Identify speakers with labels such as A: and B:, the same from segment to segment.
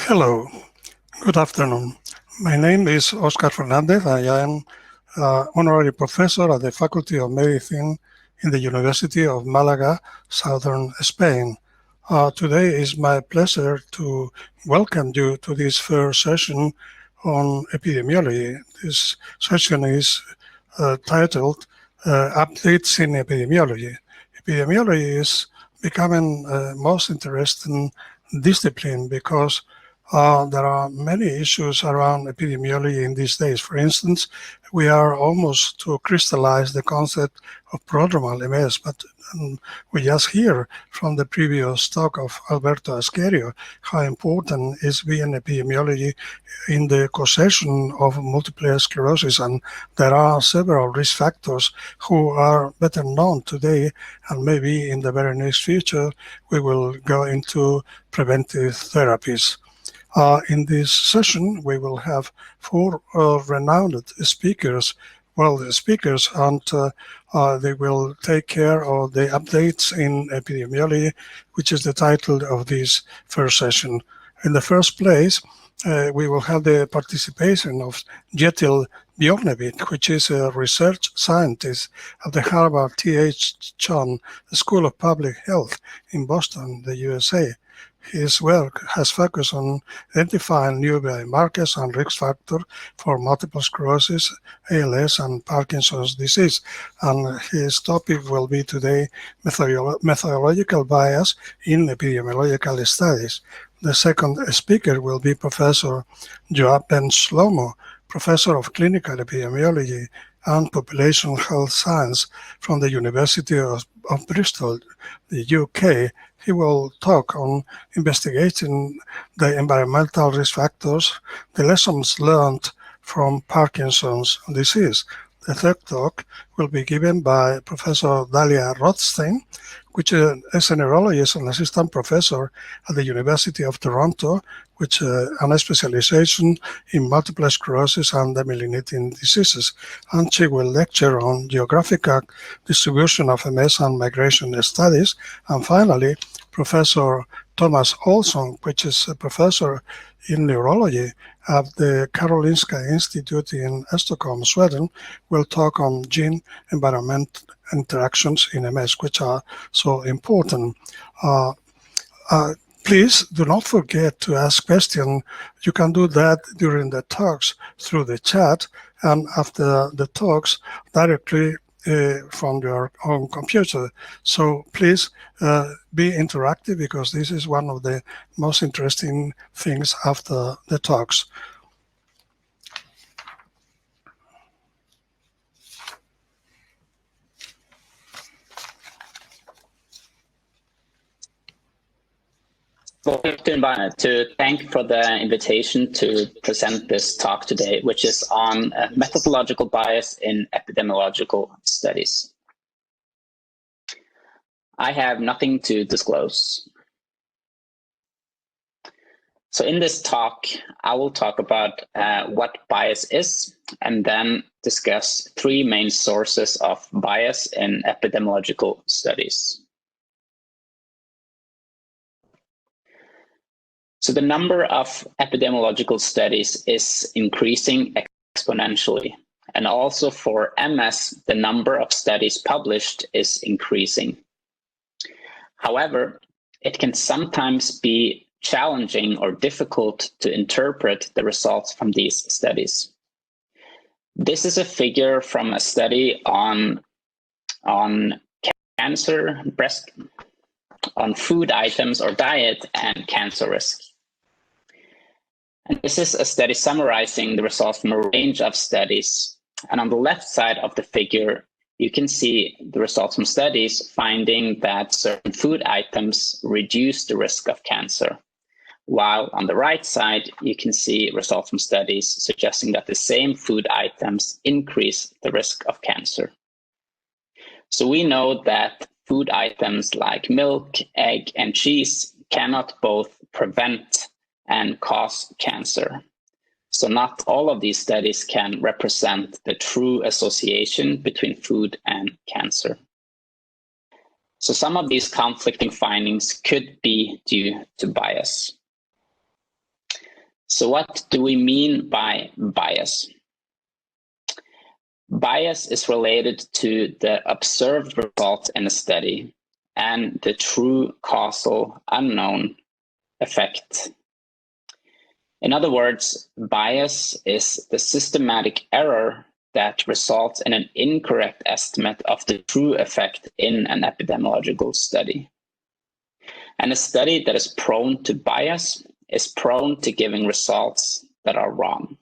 A: Hello, good afternoon. My name is Oscar Fernandez. I am honorary professor at the Faculty of Medicine in the University of Malaga, southern Spain. Today is my pleasure to welcome you to this first session on epidemiology. This session is titled Updates in Epidemiology. Epidemiology is becoming most interesting discipline because there are many issues around epidemiology in these days. For instance, we are almost to crystallize the concept of prodromal MS, but we just hear from the previous talk of Alberto Asquerio how important is being epidemiology in the causation of multiple sclerosis, and there are several risk factors who are better known today, and maybe in the very next future we will go into preventive therapies. In this session, we will have four renowned speakers, and they will take care of the updates in epidemiology, which is the title of this first session. In the first place, we will have the participation of Jetil Bjornevik, which is a research scientist at the Harvard T.H. Chan School of Public Health in Boston, the USA. His work has focused on identifying new biomarkers and risk factors for multiple sclerosis, ALS, and Parkinson's disease. And his topic will be today methodological bias in epidemiological studies. The second speaker will be Professor Joab Ben Shlomo, Professor of Clinical Epidemiology and Population Health Science from the University of Bristol, the UK. He will talk on investigating the environmental risk factors, the lessons learned from Parkinson's disease. The third talk will be given by Professor Dalia Rothstein, which is a neurologist and assistant professor at the University of Toronto, which has a specialization in multiple sclerosis and demyelinating diseases. And she will lecture on geographical distribution of MS and migration studies. And finally, Professor Thomas Olsson, which is a professor in neurology at the Karolinska Institute in Stockholm, Sweden, will talk on gene-environment interactions in MS, which are so important. Please do not forget to ask questions. You can do that during the talks through the chat, and after the talks directly from your own computer. So please be interactive, because this is one of the most interesting things after the talks.
B: Well, to thank for the invitation to present this talk today, which is on methodological bias in epidemiological studies. I have nothing to disclose. So in this talk, I will talk about what bias is, and then discuss three main sources of bias in epidemiological studies. So the number of epidemiological studies is increasing exponentially. And also for MS, the number of studies published is increasing. However, it can sometimes be challenging or difficult to interpret the results from these studies. This is a figure from a study on cancer, on food items or diet and cancer risk. And this is a study summarizing the results from a range of studies. And on the left side of the figure, you can see the results from studies finding that certain food items reduce the risk of cancer. While on the right side, you can see results from studies suggesting that the same food items increase the risk of cancer. So we know that food items like milk, egg, and cheese cannot both prevent and cause cancer. So not all of these studies can represent the true association between food and cancer. So some of these conflicting findings could be due to bias. So what do we mean by bias? Bias is related to the observed result in a study and the true causal unknown effect. In other words, bias is the systematic error that results in an incorrect estimate of the true effect in an epidemiological study. And a study that is prone to bias is prone to giving results that are wrong.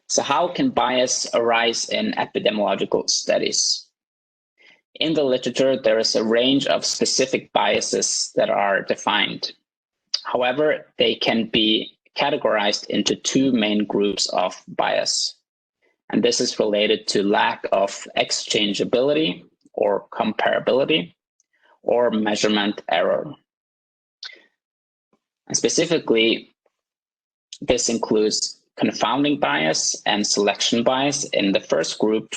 B: So how can bias arise in epidemiological studies? In the literature, there is a range of specific biases that are defined. However, they can be categorized into two main groups of bias. And this is related to lack of exchangeability or comparability or measurement error. And specifically, this includes confounding bias and selection bias in the first group,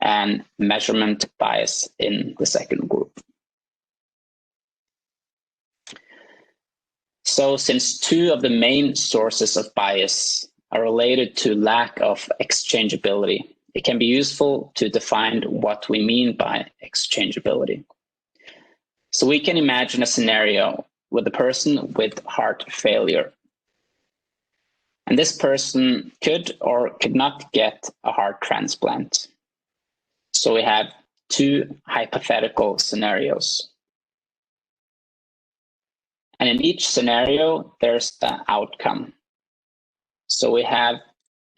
B: and measurement bias in the second group. So since two of the main sources of bias are related to lack of exchangeability, it can be useful to define what we mean by exchangeability. So we can imagine a scenario with a person with heart failure. And this person could or could not get a heart transplant. So we have two hypothetical scenarios. And in each scenario, there's an outcome. So we have,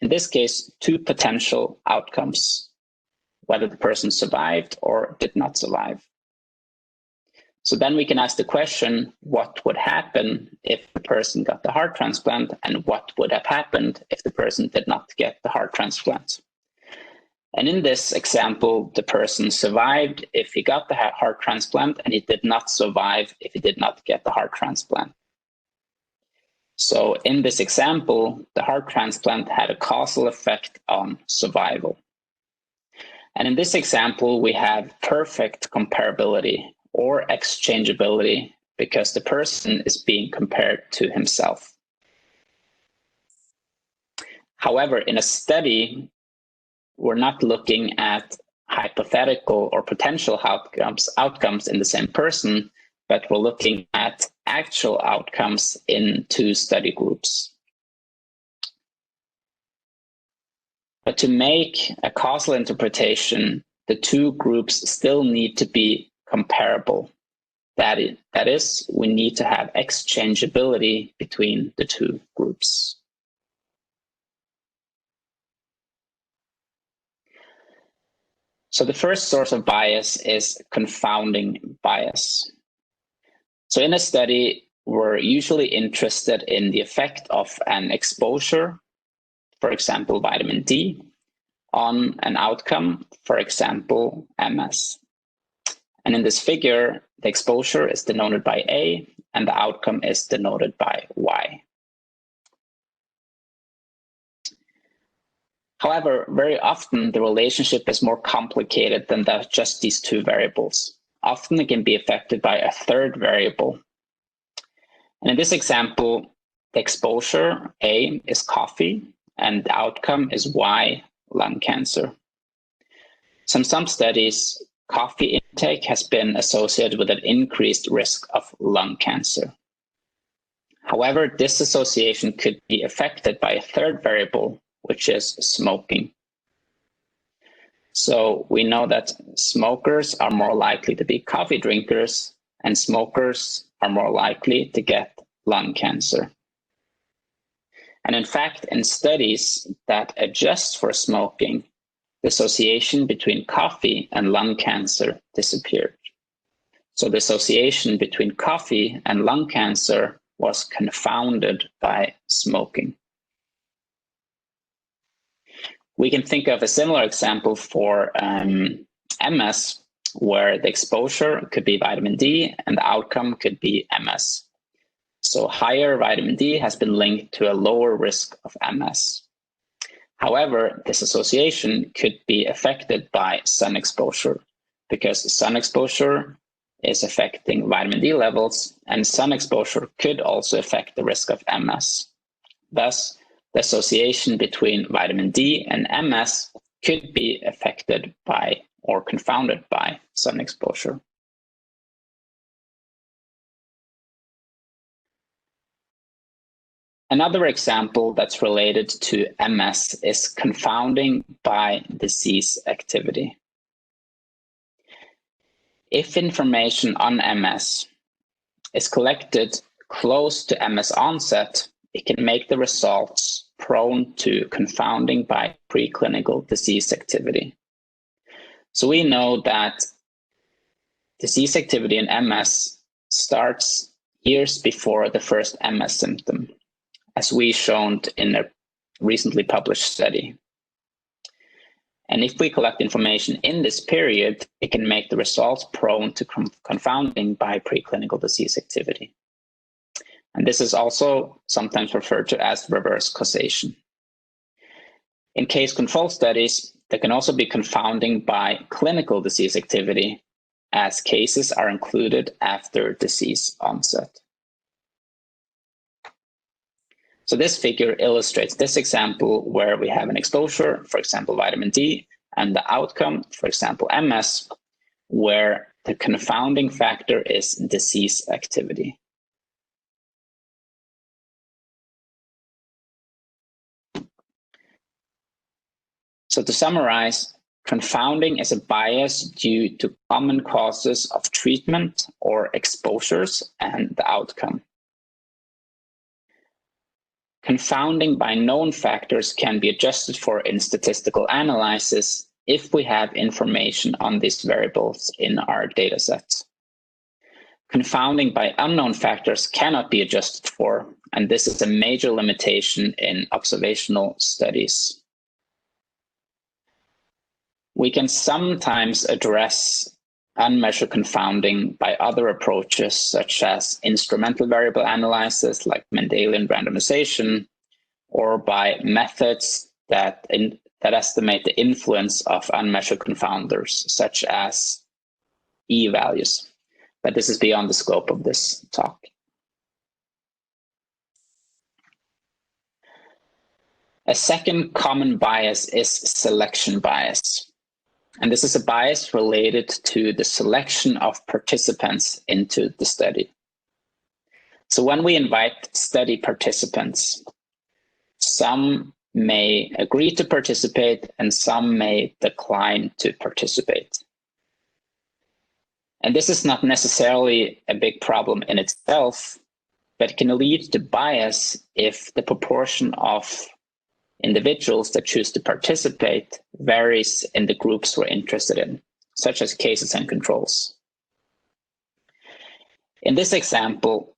B: in this case, two potential outcomes, whether the person survived or did not survive. So then we can ask the question, what would happen if the person got the heart transplant, and what would have happened if the person did not get the heart transplant? And in this example, the person survived if he got the heart transplant, and he did not survive if he did not get the heart transplant. So in this example, the heart transplant had a causal effect on survival. And in this example, we have perfect comparability or exchangeability because the person is being compared to himself. However, in a study, we're not looking at hypothetical or potential outcomes in the same person, but we're looking at actual outcomes in two study groups. But to make a causal interpretation, the two groups still need to be comparable. That is, we need to have exchangeability between the two groups. So the first source of bias is confounding bias. So in a study, we're usually interested in the effect of an exposure, for example, vitamin D, on an outcome, for example, MS. And in this figure, the exposure is denoted by A and the outcome is denoted by Y. However, very often the relationship is more complicated than just these two variables. Often it can be affected by a third variable. And in this example, the exposure, A, is coffee, and the outcome is Y, lung cancer. So in some studies, coffee intake has been associated with an increased risk of lung cancer. However, this association could be affected by a third variable, which is smoking. So we know that smokers are more likely to be coffee drinkers, and smokers are more likely to get lung cancer. And in fact, in studies that adjust for smoking, the association between coffee and lung cancer disappeared. So the association between coffee and lung cancer was confounded by smoking. We can think of a similar example for MS, where the exposure could be vitamin D and the outcome could be MS. So higher vitamin D has been linked to a lower risk of MS. However, this association could be affected by sun exposure, because sun exposure is affecting vitamin D levels, and sun exposure could also affect the risk of MS. Thus, the association between vitamin D and MS could be affected by or confounded by sun exposure. Another example that's related to MS is confounding by disease activity. If information on MS is collected close to MS onset, it can make the results prone to confounding by preclinical disease activity. So we know that disease activity in MS starts years before the first MS symptom, as we shown in a recently published study. And if we collect information in this period, it can make the results prone to confounding by preclinical disease activity. And this is also sometimes referred to as reverse causation. In case control studies, there can also be confounding by clinical disease activity, as cases are included after disease onset. So this figure illustrates this example where we have an exposure, for example, vitamin D, and the outcome, for example, MS, where the confounding factor is disease activity. So to summarize, confounding is a bias due to common causes of treatment or exposures and the outcome. Confounding by known factors can be adjusted for in statistical analysis if we have information on these variables in our datasets. Confounding by unknown factors cannot be adjusted for, and this is a major limitation in observational studies. We can sometimes address unmeasured confounding by other approaches, such as instrumental variable analysis like Mendelian randomization, or by methods that estimate the influence of unmeasured confounders, such as E-values. But this is beyond the scope of this talk. A second common bias is selection bias. And this is a bias related to the selection of participants into the study. So when we invite study participants, some may agree to participate and some may decline to participate. And this is not necessarily a big problem in itself, but it can lead to bias if the proportion of individuals that choose to participate varies in the groups we're interested in, such as cases and controls. In this example,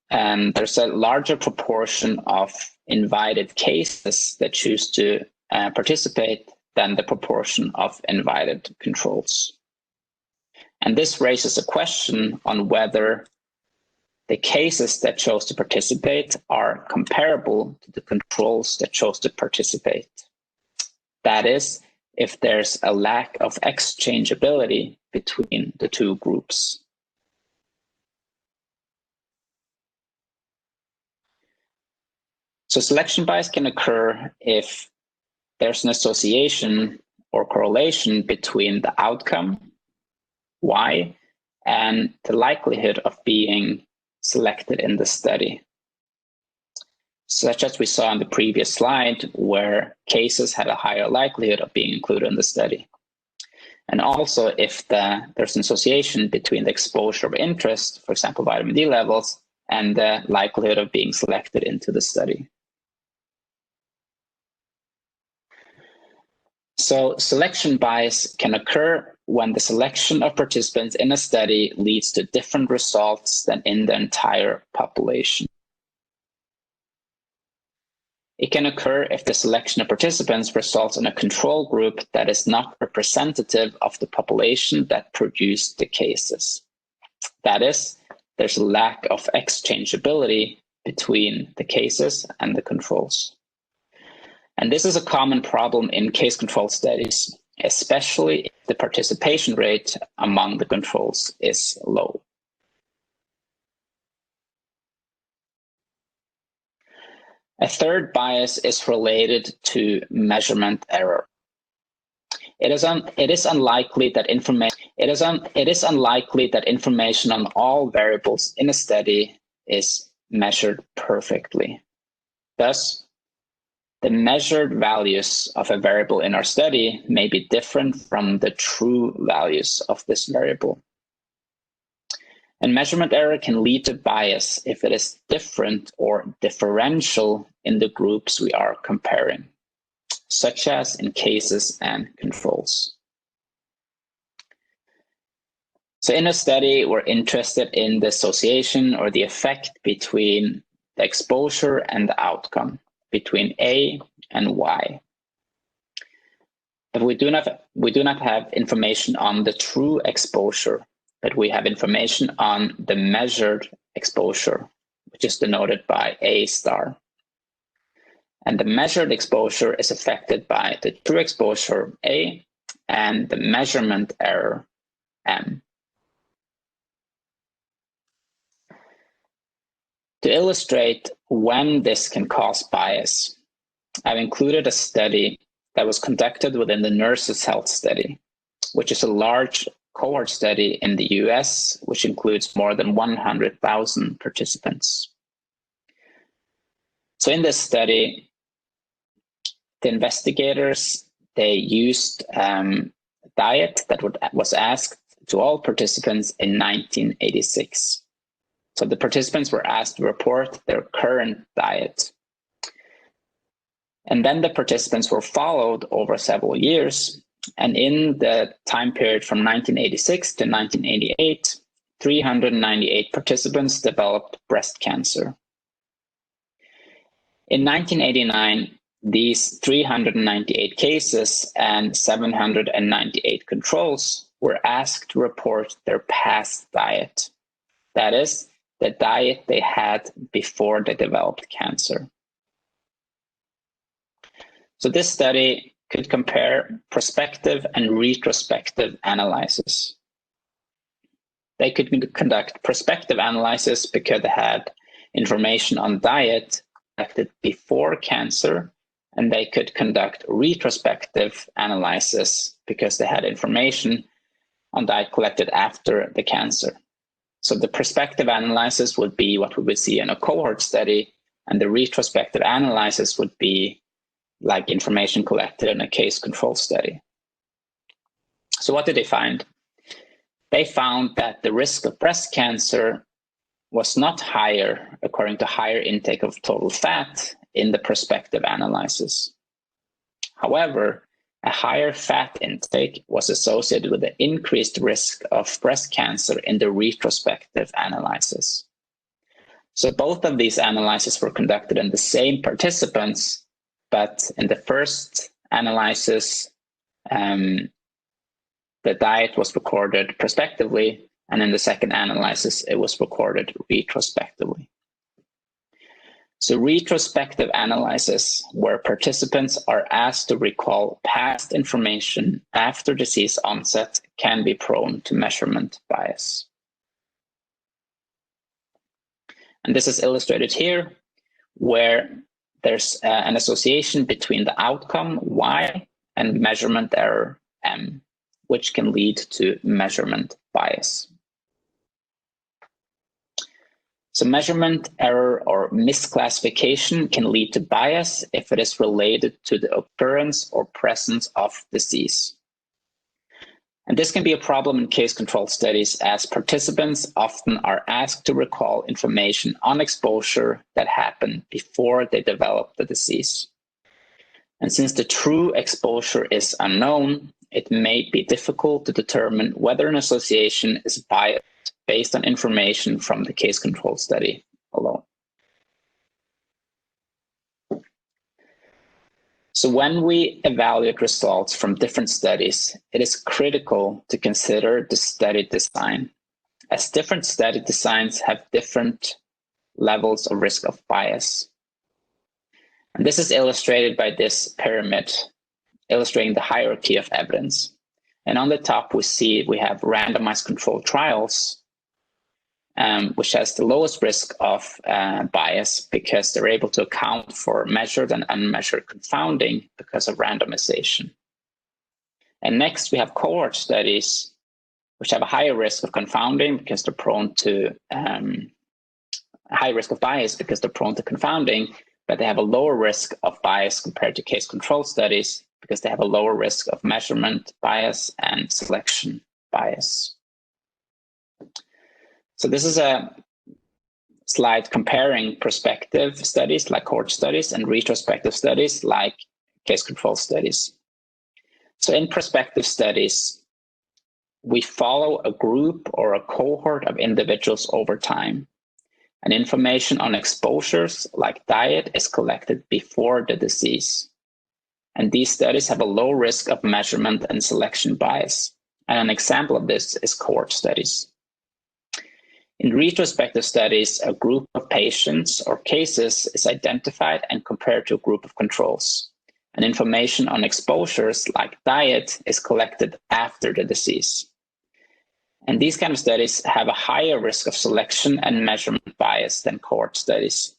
B: there's a larger proportion of invited cases that choose to participate than the proportion of invited controls. And this raises a question on whether the cases that chose to participate are comparable to the controls that chose to participate. That is, if there's a lack of exchangeability between the two groups. So selection bias can occur if there's an association or correlation between the outcome, Y, and the likelihood of being selected in the study, such as we saw in the previous slide, where cases had a higher likelihood of being included in the study. And also if there's an association between the exposure of interest, for example, vitamin D levels, and the likelihood of being selected into the study. So selection bias can occur when the selection of participants in a study leads to different results than in the entire population. It can occur if the selection of participants results in a control group that is not representative of the population that produced the cases. That is, there's a lack of exchangeability between the cases and the controls. And this is a common problem in case control studies. especially if the participation rate among the controls is low. A third bias is related to measurement error. It is unlikely that information on all variables in a study is measured perfectly. Thus, the measured values of a variable in our study may be different from the true values of this variable. And measurement error can lead to bias if it is different or differential in the groups we are comparing, such as in cases and controls. So in a study, we're interested in the association or the effect between the exposure and the outcome, between A and Y. But we do not have information on the true exposure, but we have information on the measured exposure, which is denoted by A star. And the measured exposure is affected by the true exposure A and the measurement error M. To illustrate when this can cause bias, I've included a study that was conducted within the Nurses' Health Study, which is a large cohort study in the US, which includes more than 100,000 participants. So in this study, the investigators, they used a diet that was asked to all participants in 1986. So the participants were asked to report their current diet. And then the participants were followed over several years. And in the time period from 1986 to 1988, 398 participants developed breast cancer. In 1989, these 398 cases and 798 controls were asked to report their past diet. That is, the diet they had before they developed cancer. So this study could compare prospective and retrospective analysis. They could conduct prospective analysis because they had information on diet collected before cancer, and they could conduct retrospective analysis because they had information on diet collected after the cancer. So the prospective analysis would be what we would see in a cohort study, and the retrospective analysis would be like information collected in a case control study. So what did they find? They found that the risk of breast cancer was not higher according to higher intake of total fat in the prospective analysis. However, a higher fat intake was associated with the increased risk of breast cancer in the retrospective analysis. So both of these analyses were conducted in the same participants, but in the first analysis, the diet was recorded prospectively, and in the second analysis, it was recorded retrospectively. So retrospective analysis, where participants are asked to recall past information after disease onset, can be prone to measurement bias. And this is illustrated here, where there's an association between the outcome Y and measurement error M, which can lead to measurement bias. So measurement error or misclassification can lead to bias if it is related to the occurrence or presence of disease. And this can be a problem in case control studies, as participants often are asked to recall information on exposure that happened before they developed the disease. And since the true exposure is unknown, it may be difficult to determine whether an association is biased based on information from the case control study alone. So when we evaluate results from different studies, it is critical to consider the study design, as different study designs have different levels of risk of bias. And this is illustrated by this pyramid. illustrating the hierarchy of evidence. And on the top, we have randomized controlled trials, which has the lowest risk of bias because they're able to account for measured and unmeasured confounding because of randomization. And next, we have cohort studies, which have a higher risk of confounding because they're prone to high risk of bias because they're prone to confounding, but they have a lower risk of bias compared to case control studies because they have a lower risk of measurement bias and selection bias. So this is a slide comparing prospective studies like cohort studies and retrospective studies like case control studies. So in prospective studies, we follow a group or a cohort of individuals over time. And information on exposures like diet is collected before the disease. And these studies have a low risk of measurement and selection bias. And an example of this is cohort studies. In retrospective studies, a group of patients or cases is identified and compared to a group of controls. And information on exposures like diet is collected after the disease. And these kind of studies have a higher risk of selection and measurement bias than cohort studies,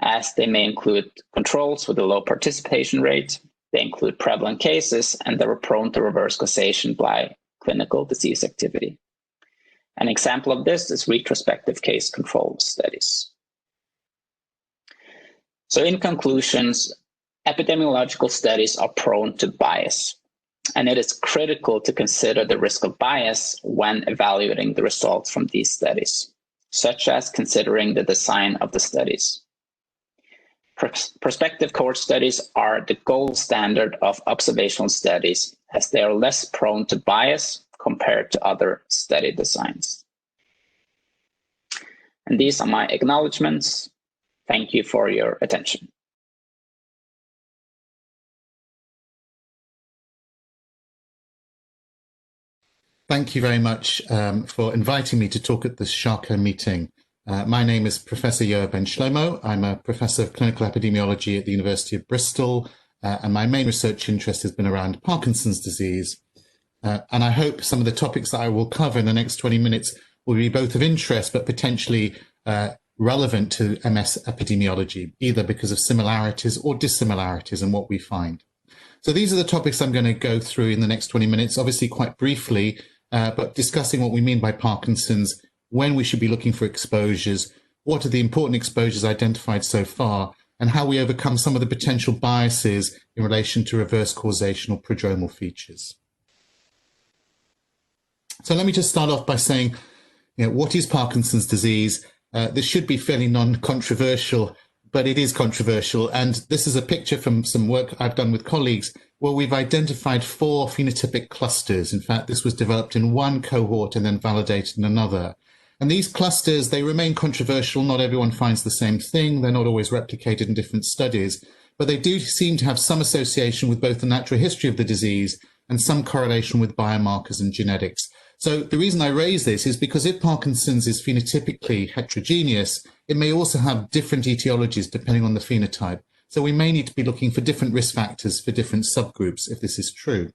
B: as they may include controls with a low participation rate, they include prevalent cases, and they were prone to reverse causation by clinical disease activity. An example of this is retrospective case control studies. So in conclusions, epidemiological studies are prone to bias, and it is critical to consider the risk of bias when evaluating the results from these studies, such as considering the design of the studies. Prospective cohort studies are the gold standard of observational studies, as they are less prone to bias compared to other study designs. And these are my acknowledgements. Thank you for your attention.
C: Thank you very much for inviting me to talk at this SHARCO meeting. My name is Professor Yoa Ben Shlomo. I'm a professor of clinical epidemiology at the University of Bristol, and my main research interest has been around Parkinson's disease. And I hope some of the topics that I will cover in the next 20 minutes will be both of interest, but potentially relevant to MS epidemiology, either because of similarities or dissimilarities in what we find. So these are the topics I'm going to go through in the next 20 minutes, obviously quite briefly, but discussing what we mean by Parkinson's, when we should be looking for exposures, what are the important exposures identified so far, and how we overcome some of the potential biases in relation to reverse causation or prodromal features. So let me just start off by saying, what is Parkinson's disease? This should be fairly non-controversial, but it is controversial. And this is a picture from some work I've done with colleagues where we've identified 4 phenotypic clusters. In fact, this was developed in one cohort and then validated in another. And these clusters, they remain controversial. Not everyone finds the same thing. They're not always replicated in different studies, but they do seem to have some association with both the natural history of the disease and some correlation with biomarkers and genetics. So the reason I raise this is because if Parkinson's is phenotypically heterogeneous, it may also have different etiologies depending on the phenotype. So we may need to be looking for different risk factors for different subgroups if this is true.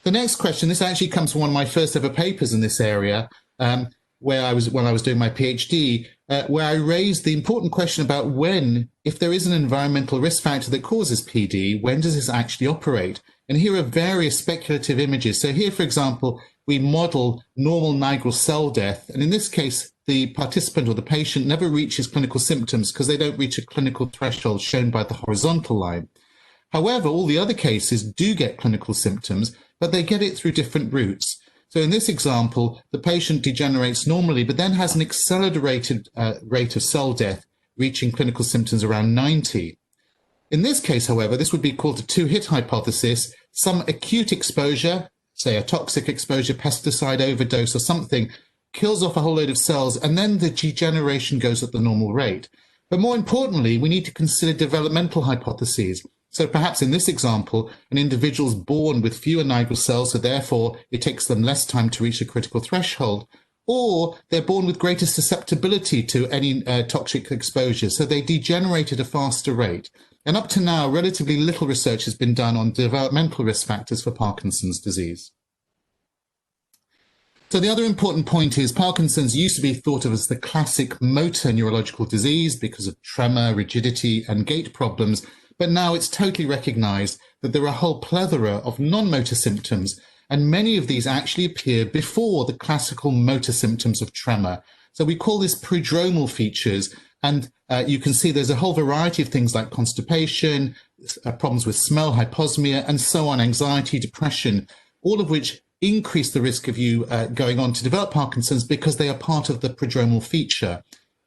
C: The next question, this actually comes from one of my first ever papers in this area, when I was doing my PhD, where I raised the important question about when, if there is an environmental risk factor that causes PD, when does this actually operate? And here are various speculative images. So here, for example, we model normal nigral cell death. And in this case, the participant or the patient never reaches clinical symptoms because they don't reach a clinical threshold shown by the horizontal line. However, all the other cases do get clinical symptoms, but they get it through different routes. So in this example, the patient degenerates normally, but then has an accelerated rate of cell death, reaching clinical symptoms around 90. In this case, however, this would be called a two-hit hypothesis. Some acute exposure, say a toxic exposure, pesticide overdose or something, kills off a whole load of cells, and then the degeneration goes at the normal rate. But more importantly, we need to consider developmental hypotheses. So perhaps in this example, an individual's born with fewer nigral cells, so therefore it takes them less time to reach a critical threshold, or they're born with greater susceptibility to any toxic exposure, so they degenerate at a faster rate. And up to now, relatively little research has been done on developmental risk factors for Parkinson's disease. So the other important point is Parkinson's used to be thought of as the classic motor neurological disease because of tremor, rigidity, and gait problems. But now it's totally recognized that there are a whole plethora of non-motor symptoms, and many of these actually appear before the classical motor symptoms of tremor. So we call this prodromal features, and you can see there's a whole variety of things like constipation, problems with smell, hyposmia, and so on, anxiety, depression, all of which increase the risk of you going on to develop Parkinson's because they are part of the prodromal feature.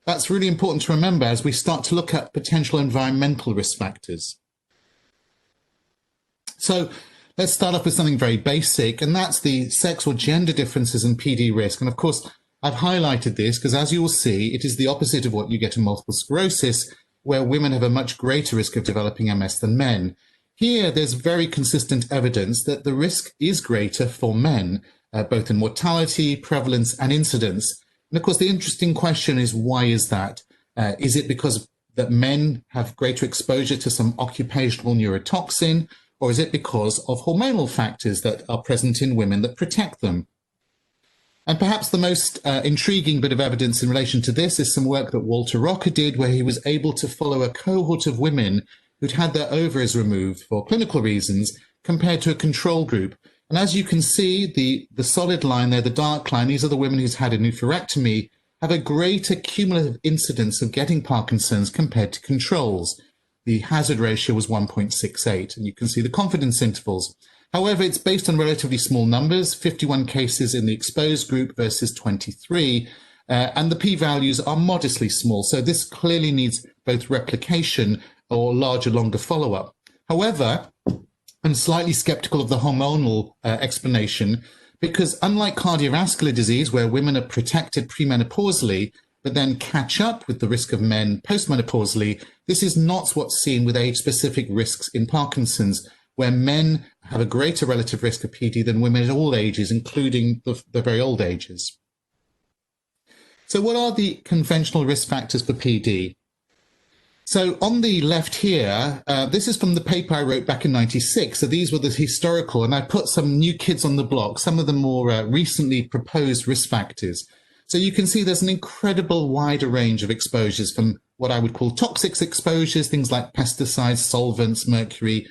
C: That's really important to remember as we start to look at potential environmental risk factors. So let's start off with something very basic, and that's the sex or gender differences in PD risk. And of course, I've highlighted this because, as you will see, it is the opposite of what you get in multiple sclerosis, where women have a much greater risk of developing MS than men. Here, there's very consistent evidence that the risk is greater for men, both in mortality, prevalence, and incidence. And of course, the interesting question is, why is that? Is it because that men have greater exposure to some occupational neurotoxin, or is it because of hormonal factors that are present in women that protect them? And perhaps the most intriguing bit of evidence in relation to this is some work that Walter Rocker did, where he was able to follow a cohort of women who'd had their ovaries removed for clinical reasons compared to a control group. And as you can see, the solid line there, the dark line, these are the women who's had a oophorectomy, have a greater cumulative incidence of getting Parkinson's compared to controls. The hazard ratio was 1.68, and you can see the confidence intervals. However, it's based on relatively small numbers, 51 cases in the exposed group versus 23, and the p-values are modestly small. So this clearly needs both replication or larger, longer follow-up. However, I'm slightly skeptical of the hormonal explanation because unlike cardiovascular disease, where women are protected premenopausally, but then catch up with the risk of men postmenopausally, this is not what's seen with age-specific risks in Parkinson's, where men have a greater relative risk of PD than women at all ages, including the very old ages. So what are the conventional risk factors for PD? So on the left here, this is from the paper I wrote back in '96. So these were the historical, and I put some new kids on the block, some of the more recently proposed risk factors. So you can see there's an incredible wider range of exposures from what I would call toxic exposures, things like pesticides, solvents, mercury,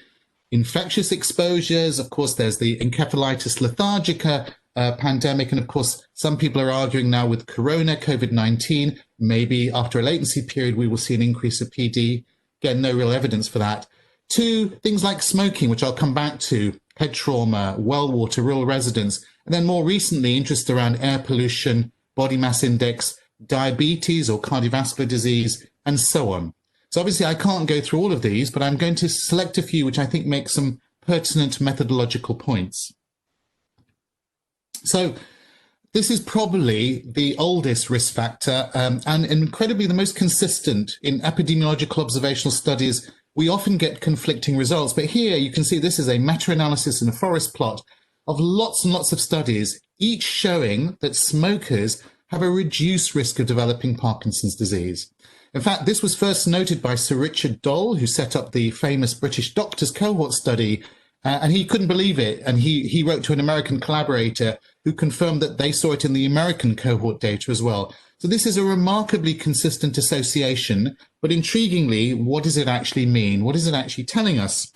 C: infectious exposures. Of course, there's the encephalitis lethargica pandemic. And of course, some people are arguing now with corona, COVID-19, maybe after a latency period, we will see an increase of PD. Again, no real evidence for that. Two, things like smoking, which I'll come back to, head trauma, well water, rural residents. And then more recently, interest around air pollution, body mass index, diabetes or cardiovascular disease, and so on. So obviously I can't go through all of these, but I'm going to select a few which I think make some pertinent methodological points. So this is probably the oldest risk factor and incredibly the most consistent in epidemiological observational studies. We often get conflicting results, but here you can see this is a meta-analysis in a forest plot of lots and lots of studies, each showing that smokers have a reduced risk of developing Parkinson's disease. In fact, this was first noted by Sir Richard Dole, who set up the famous British Doctors Cohort study, and he couldn't believe it. And he wrote to an American collaborator who confirmed that they saw it in the American cohort data as well. So this is a remarkably consistent association, but intriguingly, what does it actually mean? What is it actually telling us?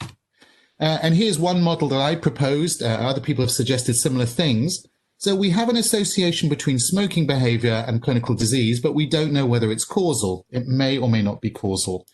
C: And here's one model that I proposed. Other people have suggested similar things. So we have an association between smoking behavior and clinical disease, but we don't know whether it's causal. It may or may not be causal.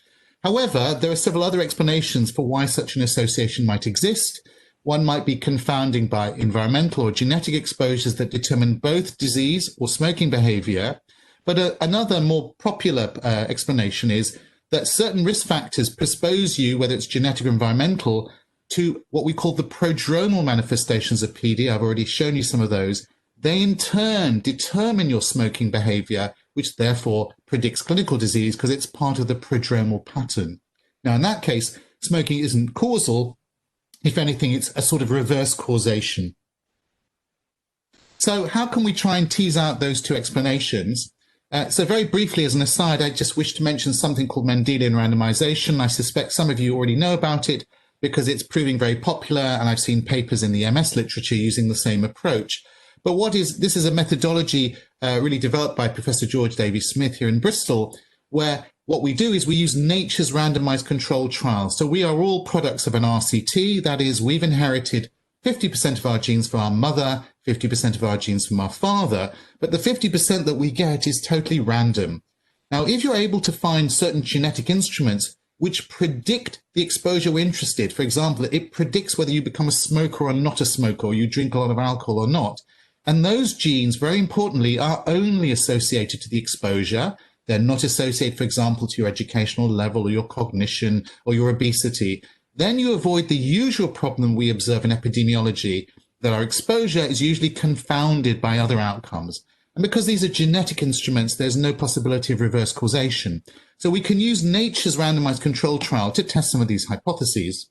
C: However, there are several other explanations for why such an association might exist. One might be confounding by environmental or genetic exposures that determine both disease or smoking behavior. But another more popular explanation is that certain risk factors predispose you, whether it's genetic or environmental, to what we call the prodromal manifestations of PD. I've already shown you some of those. They in turn determine your smoking behavior, which therefore predicts clinical disease because it's part of the prodromal pattern. Now, in that case, smoking isn't causal. If anything, it's a sort of reverse causation. So how can we try and tease out those two explanations? So very briefly, as an aside, I just wish to mention something called Mendelian randomization. I suspect some of you already know about it because it's proving very popular, and I've seen papers in the MS literature using the same approach. But this is a methodology really developed by Professor George Davies-Smith here in Bristol, where what we do is we use nature's randomized controlled trials. So we are all products of an RCT. That is, we've inherited 50% of our genes from our mother, 50% of our genes from our father, but the 50% that we get is totally random. Now, if you're able to find certain genetic instruments which predict the exposure we're interested, for example, it predicts whether you become a smoker or not a smoker, or you drink a lot of alcohol or not, and those genes, very importantly, are only associated to the exposure. They're not associated, for example, to your educational level or your cognition or your obesity. Then you avoid the usual problem we observe in epidemiology, that our exposure is usually confounded by other outcomes. And because these are genetic instruments, there's no possibility of reverse causation. So we can use nature's randomized control trial to test some of these hypotheses.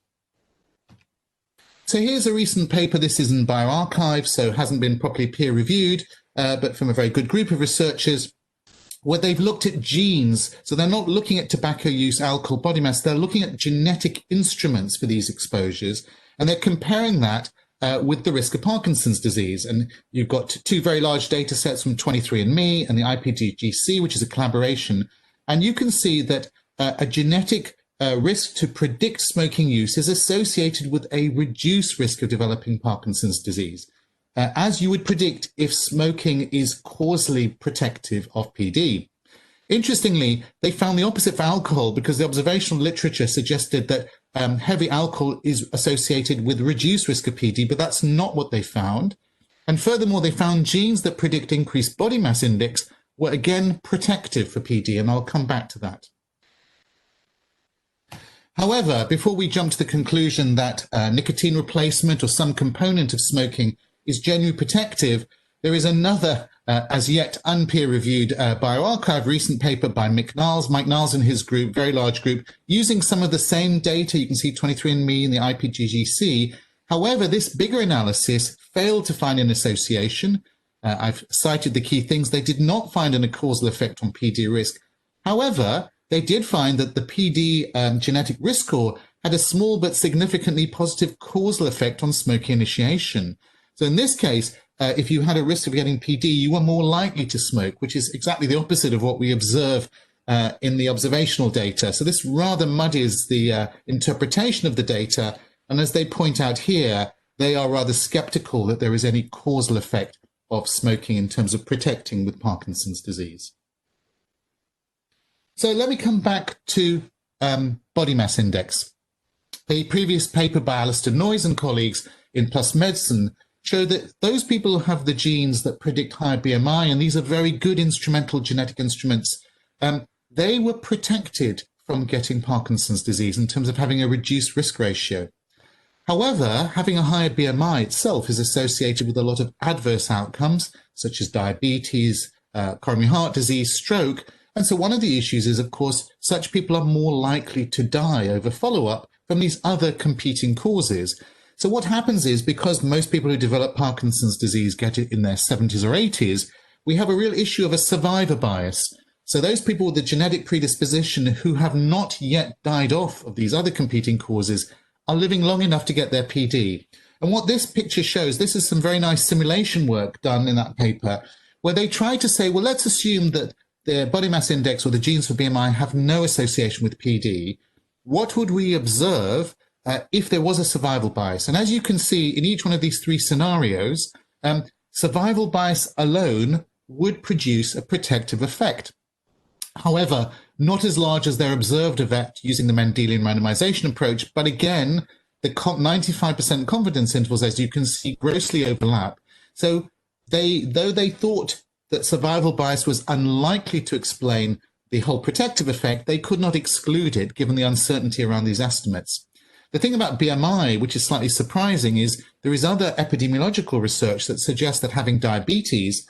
C: So here's a recent paper. This is in bioRxiv, so hasn't been properly peer-reviewed, but from a very good group of researchers, where they've looked at genes. So they're not looking at tobacco use, alcohol, body mass. They're looking at genetic instruments for these exposures, and they're comparing that with the risk of Parkinson's disease. And you've got two very large data sets from 23andMe and the IPDGC, which is a collaboration. And you can see that a genetic risk to predict smoking use is associated with a reduced risk of developing Parkinson's disease, as you would predict if smoking is causally protective of PD. Interestingly, they found the opposite for alcohol, because the observational literature suggested that heavy alcohol is associated with reduced risk of PD, but that's not what they found. And furthermore, they found genes that predict increased body mass index were again protective for PD, and I'll come back to that. However, before we jump to the conclusion that nicotine replacement or some component of smoking is genuinely protective, there is another as yet unpeer-reviewed bioRxiv recent paper by Mike Niles and his group, very large group, using some of the same data. You can see 23andMe and the IPGGC. However, this bigger analysis failed to find an association. I've cited the key things. They did not find a causal effect on PD risk. However, they did find that the PD genetic risk score had a small but significantly positive causal effect on smoking initiation. So in this case, if you had a risk of getting PD, you were more likely to smoke, which is exactly the opposite of what we observe in the observational data. So this rather muddies the interpretation of the data. And as they point out here, they are rather skeptical that there is any causal effect of smoking in terms of protecting with Parkinson's disease. So let me come back to body mass index. A previous paper by Alistair Noyes and colleagues in PLOS Medicine showed that those people who have the genes that predict higher BMI, and these are very good instrumental genetic instruments, they were protected from getting Parkinson's disease in terms of having a reduced risk ratio. However, having a higher BMI itself is associated with a lot of adverse outcomes, such as diabetes, coronary heart disease, stroke. And so one of the issues is, of course, such people are more likely to die over follow-up from these other competing causes. So what happens is, because most people who develop Parkinson's disease get it in their 70s or 80s, we have a real issue of a survivor bias. So those people with the genetic predisposition who have not yet died off of these other competing causes are living long enough to get their PD. And what this picture shows, this is some very nice simulation work done in that paper, where they try to say, well, let's assume that the body mass index or the genes for BMI have no association with PD. What would we observe if there was a survival bias? And as you can see in each one of these three scenarios, survival bias alone would produce a protective effect. However, not as large as their observed effect using the Mendelian randomization approach, but again, the 95% confidence intervals, as you can see, grossly overlap. So though they thought that survival bias was unlikely to explain the whole protective effect, they could not exclude it given the uncertainty around these estimates. The thing about BMI, which is slightly surprising, is there is other epidemiological research that suggests that having diabetes,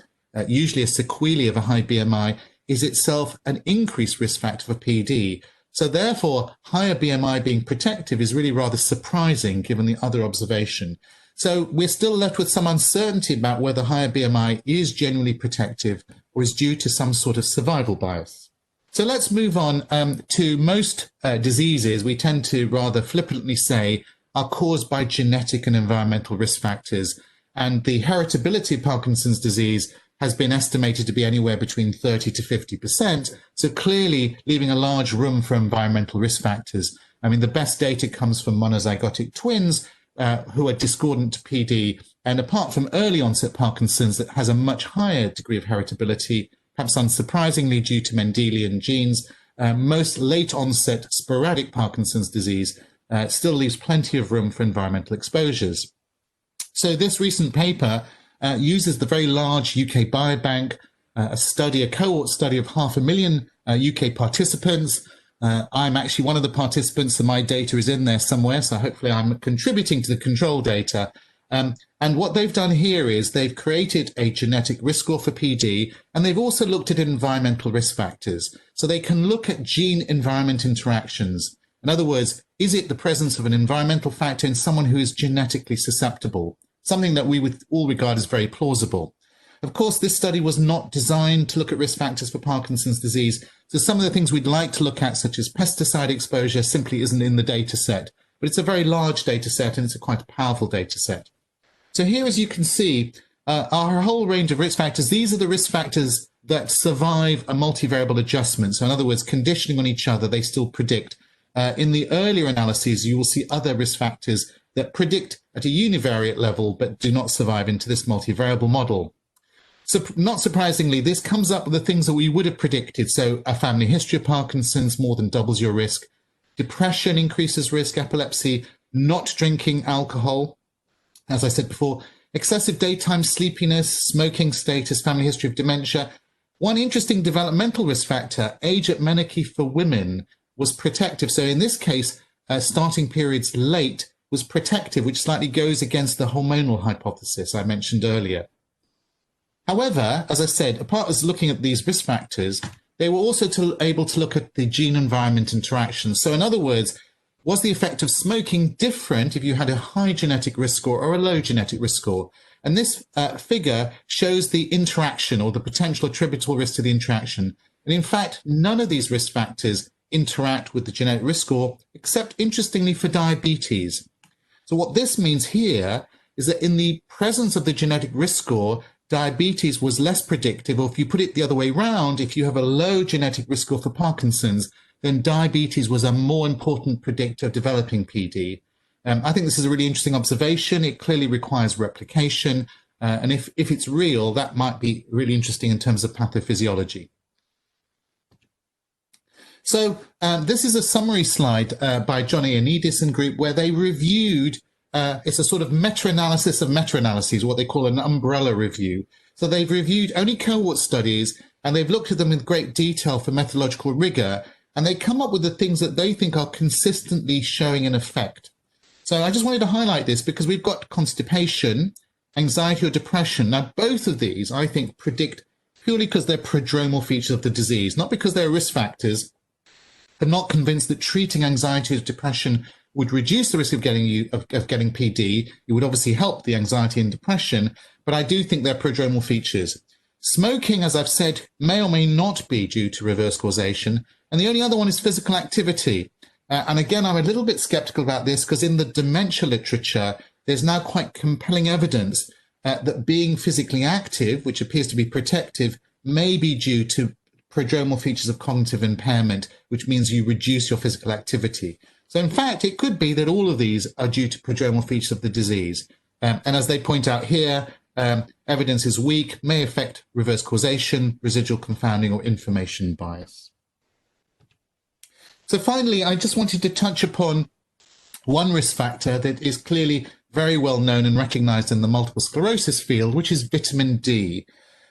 C: usually a sequelae of a high BMI, is itself an increased risk factor for PD. So therefore, higher BMI being protective is really rather surprising given the other observation. So we're still left with some uncertainty about whether higher BMI is genuinely protective or is due to some sort of survival bias. So let's move on to most diseases we tend to rather flippantly say are caused by genetic and environmental risk factors. And the heritability of Parkinson's disease has been estimated to be anywhere between 30 to 50%. So clearly leaving a large room for environmental risk factors. I mean, the best data comes from monozygotic twins who are discordant to PD. And apart from early onset Parkinson's that has a much higher degree of heritability, perhaps unsurprisingly due to Mendelian genes, most late onset sporadic Parkinson's disease still leaves plenty of room for environmental exposures. So this recent paper uses the very large UK Biobank, a cohort study of 500,000 UK participants. I'm actually one of the participants, so my data is in there somewhere, so hopefully I'm contributing to the control data. And what they've done here is they've created a genetic risk score for PD, and they've also looked at environmental risk factors. So they can look at gene-environment interactions. In other words, is it the presence of an environmental factor in someone who is genetically susceptible? Something that we would all regard as very plausible. Of course, this study was not designed to look at risk factors for Parkinson's disease. So some of the things we'd like to look at, such as pesticide exposure, simply isn't in the data set. But it's a very large data set, and it's a quite powerful data set. So here, as you can see, are a whole range of risk factors. These are the risk factors that survive a multivariable adjustment. So in other words, conditioning on each other, they still predict. In the earlier analyses, you will see other risk factors that predict at a univariate level, but do not survive into this multivariable model. So not surprisingly, this comes up with the things that we would have predicted. So a family history of Parkinson's more than doubles your risk. Depression increases risk, epilepsy, not drinking alcohol. As I said before, excessive daytime sleepiness, smoking status, family history of dementia. One interesting developmental risk factor, age at menarche for women, was protective. So in this case, starting periods late was protective, which slightly goes against the hormonal hypothesis I mentioned earlier. However, as I said, apart from looking at these risk factors, they were also able to look at the gene-environment interaction. So in other words, was the effect of smoking different if you had a high genetic risk score or a low genetic risk score? And this figure shows the interaction or the potential attributable risk to the interaction. And in fact, none of these risk factors interact with the genetic risk score, except interestingly for diabetes. So what this means here is that in the presence of the genetic risk score, diabetes was less predictive, or if you put it the other way around, if you have a low genetic risk score for Parkinson's, then diabetes was a more important predictor of developing PD. I think this is a really interesting observation. It clearly requires replication. And if it's real, that might be really interesting in terms of pathophysiology. So this is a summary slide by John Ioannidis and group where they reviewed, it's a sort of meta-analysis of meta-analyses, what they call an umbrella review. So they've reviewed only cohort studies, and they've looked at them with great detail for methodological rigor. And they come up with the things that they think are consistently showing an effect. So I just wanted to highlight this because we've got constipation, anxiety or depression. Now, both of these, I think, predict purely because they're prodromal features of the disease, not because they're risk factors. I'm not convinced that treating anxiety or depression would reduce the risk of getting PD. It would obviously help the anxiety and depression, but I do think they're prodromal features. Smoking, as I've said, may or may not be due to reverse causation. And the only other one is physical activity. And again, I'm a little bit skeptical about this because in the dementia literature, there's now quite compelling evidence that being physically active, which appears to be protective, may be due to prodromal features of cognitive impairment, which means you reduce your physical activity. So in fact, it could be that all of these are due to prodromal features of the disease. And as they point out here, evidence is weak, may affect reverse causation, residual confounding, or information bias. So finally, I just wanted to touch upon one risk factor that is clearly very well known and recognized in the multiple sclerosis field, which is vitamin D.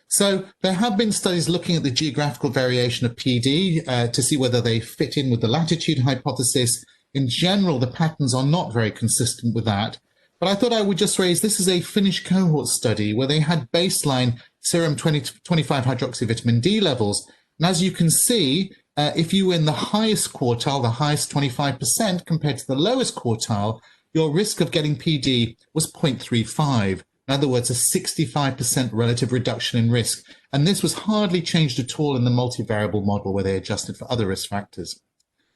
C: So there have been studies looking at the geographical variation of PD to see whether they fit in with the latitude hypothesis. In general, the patterns are not very consistent with that. But I thought I would just raise, this is a Finnish cohort study where they had baseline serum 25 hydroxyvitamin D levels. And as you can see, if you were in the highest quartile, the highest 25% compared to the lowest quartile, your risk of getting PD was 0.35. In other words, a 65% relative reduction in risk. And this was hardly changed at all in the multivariable model where they adjusted for other risk factors.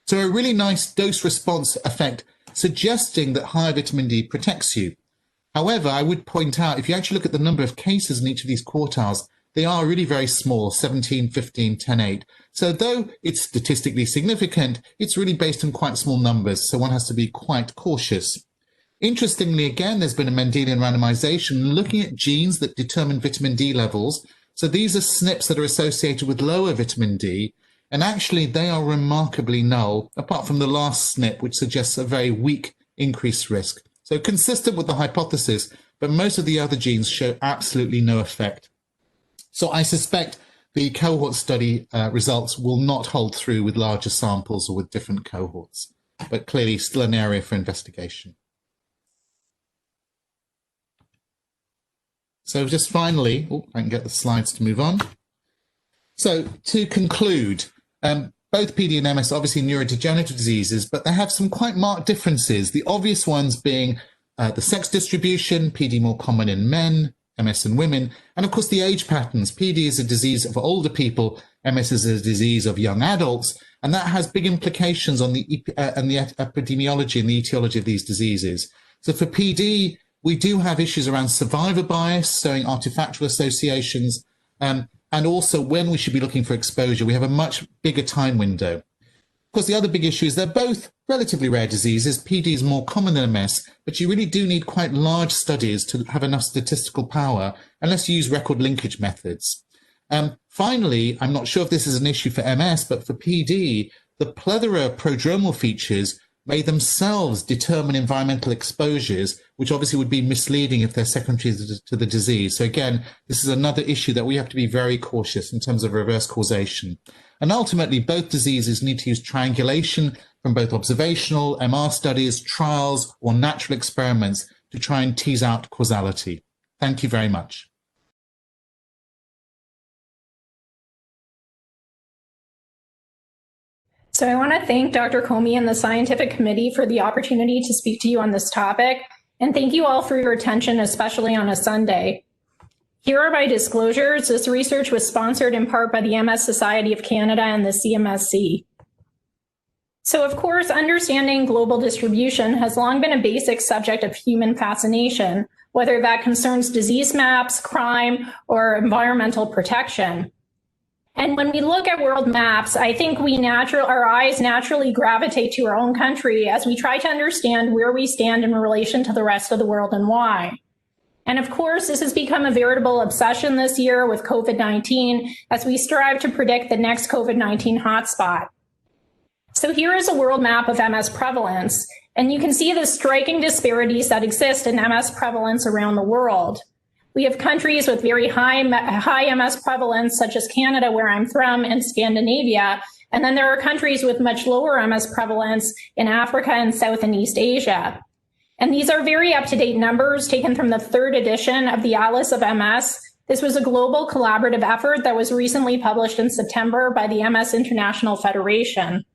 C: So a really nice dose-response effect suggesting that higher vitamin D protects you. However, I would point out, if you actually look at the number of cases in each of these quartiles, they are really very small, 17, 15, 10, 8. So though it's statistically significant, it's really based on quite small numbers, so one has to be quite cautious. Interestingly, again, there's been a Mendelian randomization looking at genes that determine vitamin D levels. So these are SNPs that are associated with lower vitamin D, and actually they are remarkably null, apart from the last SNP, which suggests a very weak increased risk. So consistent with the hypothesis, but most of the other genes show absolutely no effect. So I suspect the cohort study results will not hold through with larger samples or with different cohorts, but clearly still an area for investigation. So just finally, I can get the slides to move on. So to conclude, both PD and MS are obviously neurodegenerative diseases, but they have some quite marked differences. The obvious ones being the sex distribution, PD more common in men, MS in women, and of course the age patterns. PD is a disease of older people, MS is a disease of young adults, and that has big implications on the epidemiology and the etiology of these diseases. So for PD, we do have issues around survivor bias, showing artifactual associations, and also when we should be looking for exposure. We have a much bigger time window. Of course, the other big issue is they're both relatively rare diseases. PD is more common than MS, but you really do need quite large studies to have enough statistical power, unless you use record linkage methods. Finally, I'm not sure if this is an issue for MS, but for PD, the plethora of prodromal features may themselves determine environmental exposures, which obviously would be misleading if they're secondary to the disease. So again, this is another issue that we have to be very cautious in terms of reverse causation. And ultimately, both diseases need to use triangulation from both observational, MR studies, trials, or natural experiments to try and tease out causality. Thank you very much.
D: So I want to thank Dr. Comey and the scientific committee for the opportunity to speak to you on this topic. And thank you all for your attention, especially on a Sunday. Here are my disclosures. This research was sponsored in part by the MS Society of Canada and the CMSC. So of course, understanding global distribution has long been a basic subject of human fascination, whether that concerns disease maps, crime, or environmental protection. And when we look at world maps, I think our eyes naturally gravitate to our own country as we try to understand where we stand in relation to the rest of the world and why. And of course, this has become a veritable obsession this year with COVID-19 as we strive to predict the next COVID-19 hotspot. So here is a world map of MS prevalence, and you can see the striking disparities that exist in MS prevalence around the world. We have countries with very high MS prevalence, such as Canada, where I'm from, and Scandinavia. And then there are countries with much lower MS prevalence in Africa and South and East Asia. And these are very up-to-date numbers taken from the 3rd edition of the Atlas of MS. This was a global collaborative effort that was recently published in September by the MS International Federation.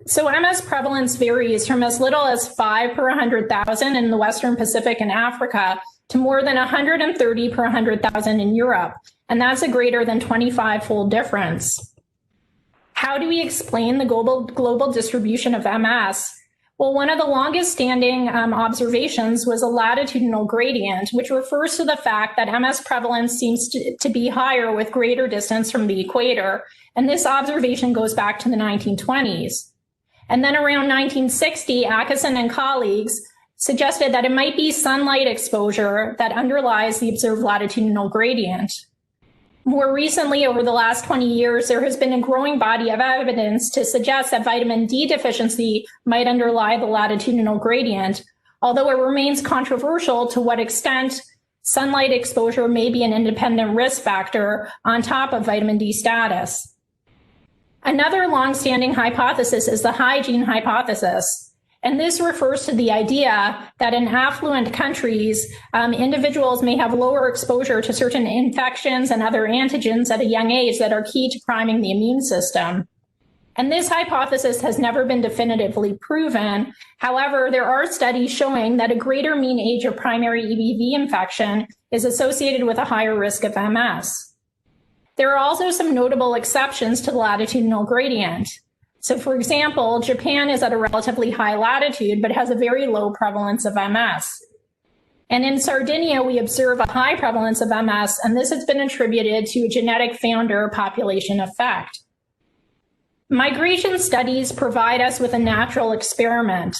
D: So MS prevalence varies from as little as 5 per 100,000 in the Western Pacific and Africa to more than 130 per 100,000 in Europe, and that's a greater than 25-fold difference. How do we explain the global distribution of MS? Well, one of the longest standing observations was a latitudinal gradient, which refers to the fact that MS prevalence seems to be higher with greater distance from the equator, and this observation goes back to the 1920s. And then around 1960, Atkinson and colleagues suggested that it might be sunlight exposure that underlies the observed latitudinal gradient. More recently, over the last 20 years, there has been a growing body of evidence to suggest that vitamin D deficiency might underlie the latitudinal gradient, although it remains controversial to what extent sunlight exposure may be an independent risk factor on top of vitamin D status. Another longstanding hypothesis is the hygiene hypothesis. And this refers to the idea that in affluent countries, individuals may have lower exposure to certain infections and other antigens at a young age that are key to priming the immune system. And this hypothesis has never been definitively proven. However, there are studies showing that a greater mean age of primary EBV infection is associated with a higher risk of MS. There are also some notable exceptions to the latitudinal gradient. So for example, Japan is at a relatively high latitude, but has a very low prevalence of MS. And in Sardinia, we observe a high prevalence of MS, and this has been attributed to a genetic founder population effect. Migration studies provide us with a natural experiment.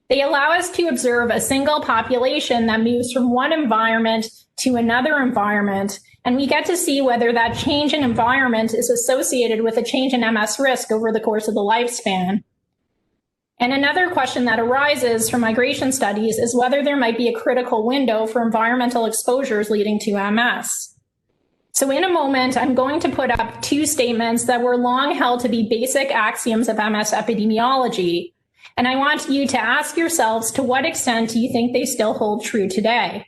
D: They allow us to observe a single population that moves from one environment to another environment, and we get to see whether that change in environment is associated with a change in MS risk over the course of the lifespan. And another question that arises from migration studies is whether there might be a critical window for environmental exposures leading to MS. So in a moment, I'm going to put up two statements that were long held to be basic axioms of MS epidemiology. And I want you to ask yourselves, to what extent do you think they still hold true today?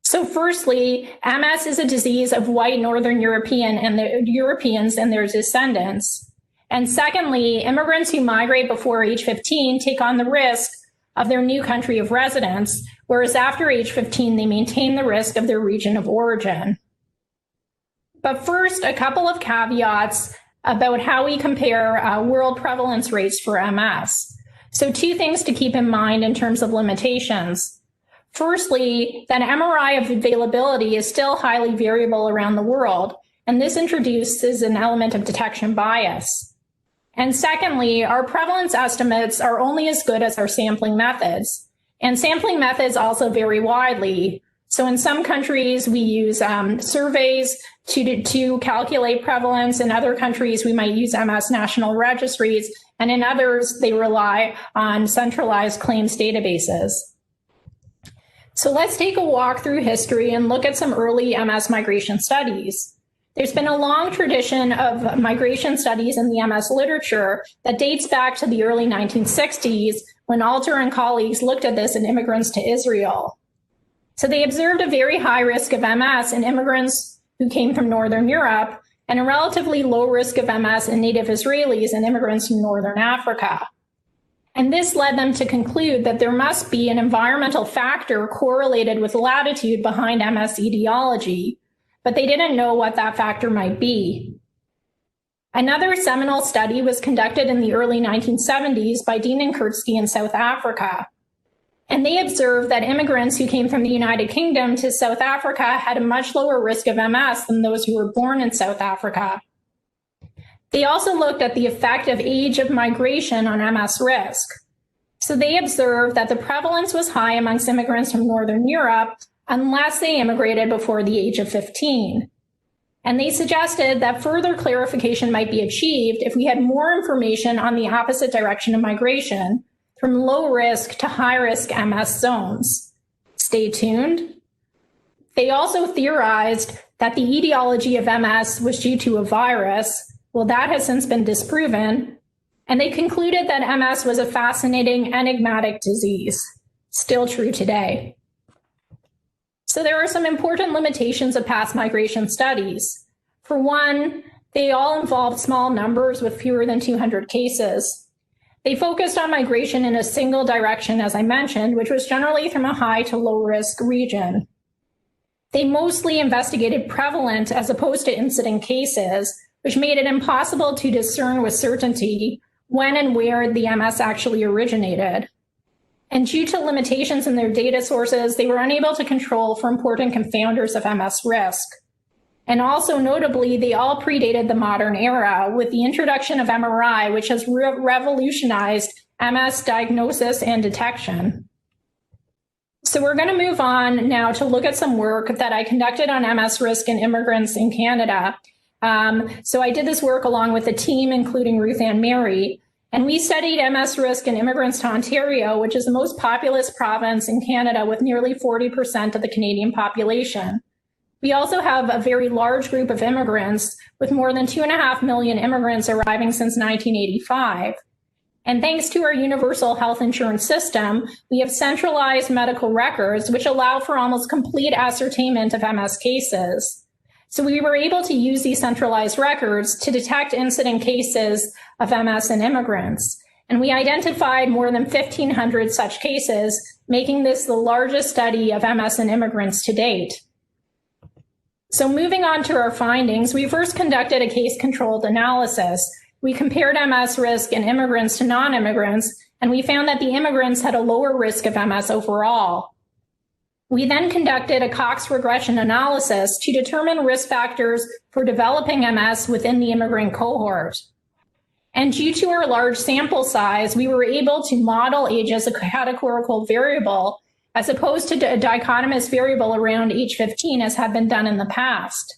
D: So firstly, MS is a disease of white Northern Europeans and their descendants. And secondly, immigrants who migrate before age 15 take on the risk of their new country of residence, whereas after age 15, they maintain the risk of their region of origin. But first, a couple of caveats about how we compare world prevalence rates for MS. So two things to keep in mind in terms of limitations. Firstly, that MRI availability is still highly variable around the world, and this introduces an element of detection bias. And secondly, our prevalence estimates are only as good as our sampling methods. And sampling methods also vary widely. So in some countries, we use surveys to calculate prevalence. In other countries, we might use MS national registries. And in others, they rely on centralized claims databases. So let's take a walk through history and look at some early MS migration studies. There's been a long tradition of migration studies in the MS literature that dates back to the early 1960s, when Alter and colleagues looked at this in immigrants to Israel. So they observed a very high risk of MS in immigrants who came from Northern Europe, and a relatively low risk of MS in native Israelis and immigrants from Northern Africa. And this led them to conclude that there must be an environmental factor correlated with latitude behind MS etiology, but they didn't know what that factor might be. Another seminal study was conducted in the early 1970s by Dean and Kurtzky in South Africa. And they observed that immigrants who came from the United Kingdom to South Africa had a much lower risk of MS than those who were born in South Africa. They also looked at the effect of age of migration on MS risk. So they observed that the prevalence was high amongst immigrants from Northern Europe unless they immigrated before the age of 15. And they suggested that further clarification might be achieved if we had more information on the opposite direction of migration, from low risk to high risk MS zones. Stay tuned. They also theorized that the etiology of MS was due to a virus. Well, that has since been disproven. And they concluded that MS was a fascinating, enigmatic disease, still true today. So there are some important limitations of past migration studies. For one, they all involved small numbers with fewer than 200 cases. They focused on migration in a single direction, as I mentioned, which was generally from a high to low risk region. They mostly investigated prevalent as opposed to incident cases, which made it impossible to discern with certainty when and where the MS actually originated. And due to limitations in their data sources, they were unable to control for important confounders of MS risk. And also notably, they all predated the modern era, with the introduction of MRI, which has revolutionized MS diagnosis and detection. So we're going to move on now to look at some work that I conducted on MS risk in immigrants in Canada. So I did this work along with a team, including Ruth Ann Mary, and we studied MS risk in immigrants to Ontario, which is the most populous province in Canada with nearly 40% of the Canadian population. We also have a very large group of immigrants, with more than 2.5 million immigrants arriving since 1985. And thanks to our universal health insurance system, we have centralized medical records, which allow for almost complete ascertainment of MS cases. So we were able to use these centralized records to detect incident cases of MS in immigrants. And we identified more than 1,500 such cases, making this the largest study of MS in immigrants to date. So moving on to our findings, we first conducted a case-controlled analysis. We compared MS risk in immigrants to non-immigrants, and we found that the immigrants had a lower risk of MS overall. We then conducted a Cox regression analysis to determine risk factors for developing MS within the immigrant cohort. And due to our large sample size, we were able to model age as a categorical variable as opposed to a dichotomous variable around age 15 as had been done in the past.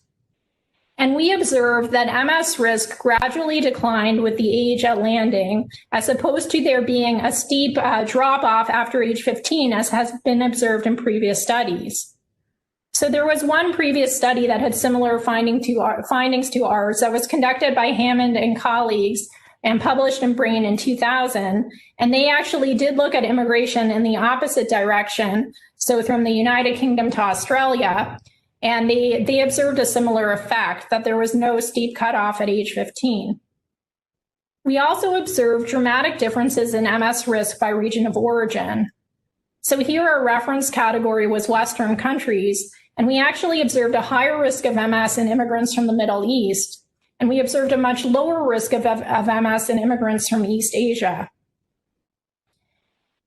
D: And we observed that MS risk gradually declined with the age at landing, as opposed to there being a steep drop-off after age 15, as has been observed in previous studies. So there was one previous study that had similar findings to ours that was conducted by Hammond and colleagues and published in Brain in 2000. And they actually did look at immigration in the opposite direction, so from the United Kingdom to Australia. And they observed a similar effect, that there was no steep cutoff at age 15. We also observed dramatic differences in MS risk by region of origin. So here our reference category was Western countries, and we actually observed a higher risk of MS in immigrants from the Middle East, and we observed a much lower risk of MS in immigrants from East Asia.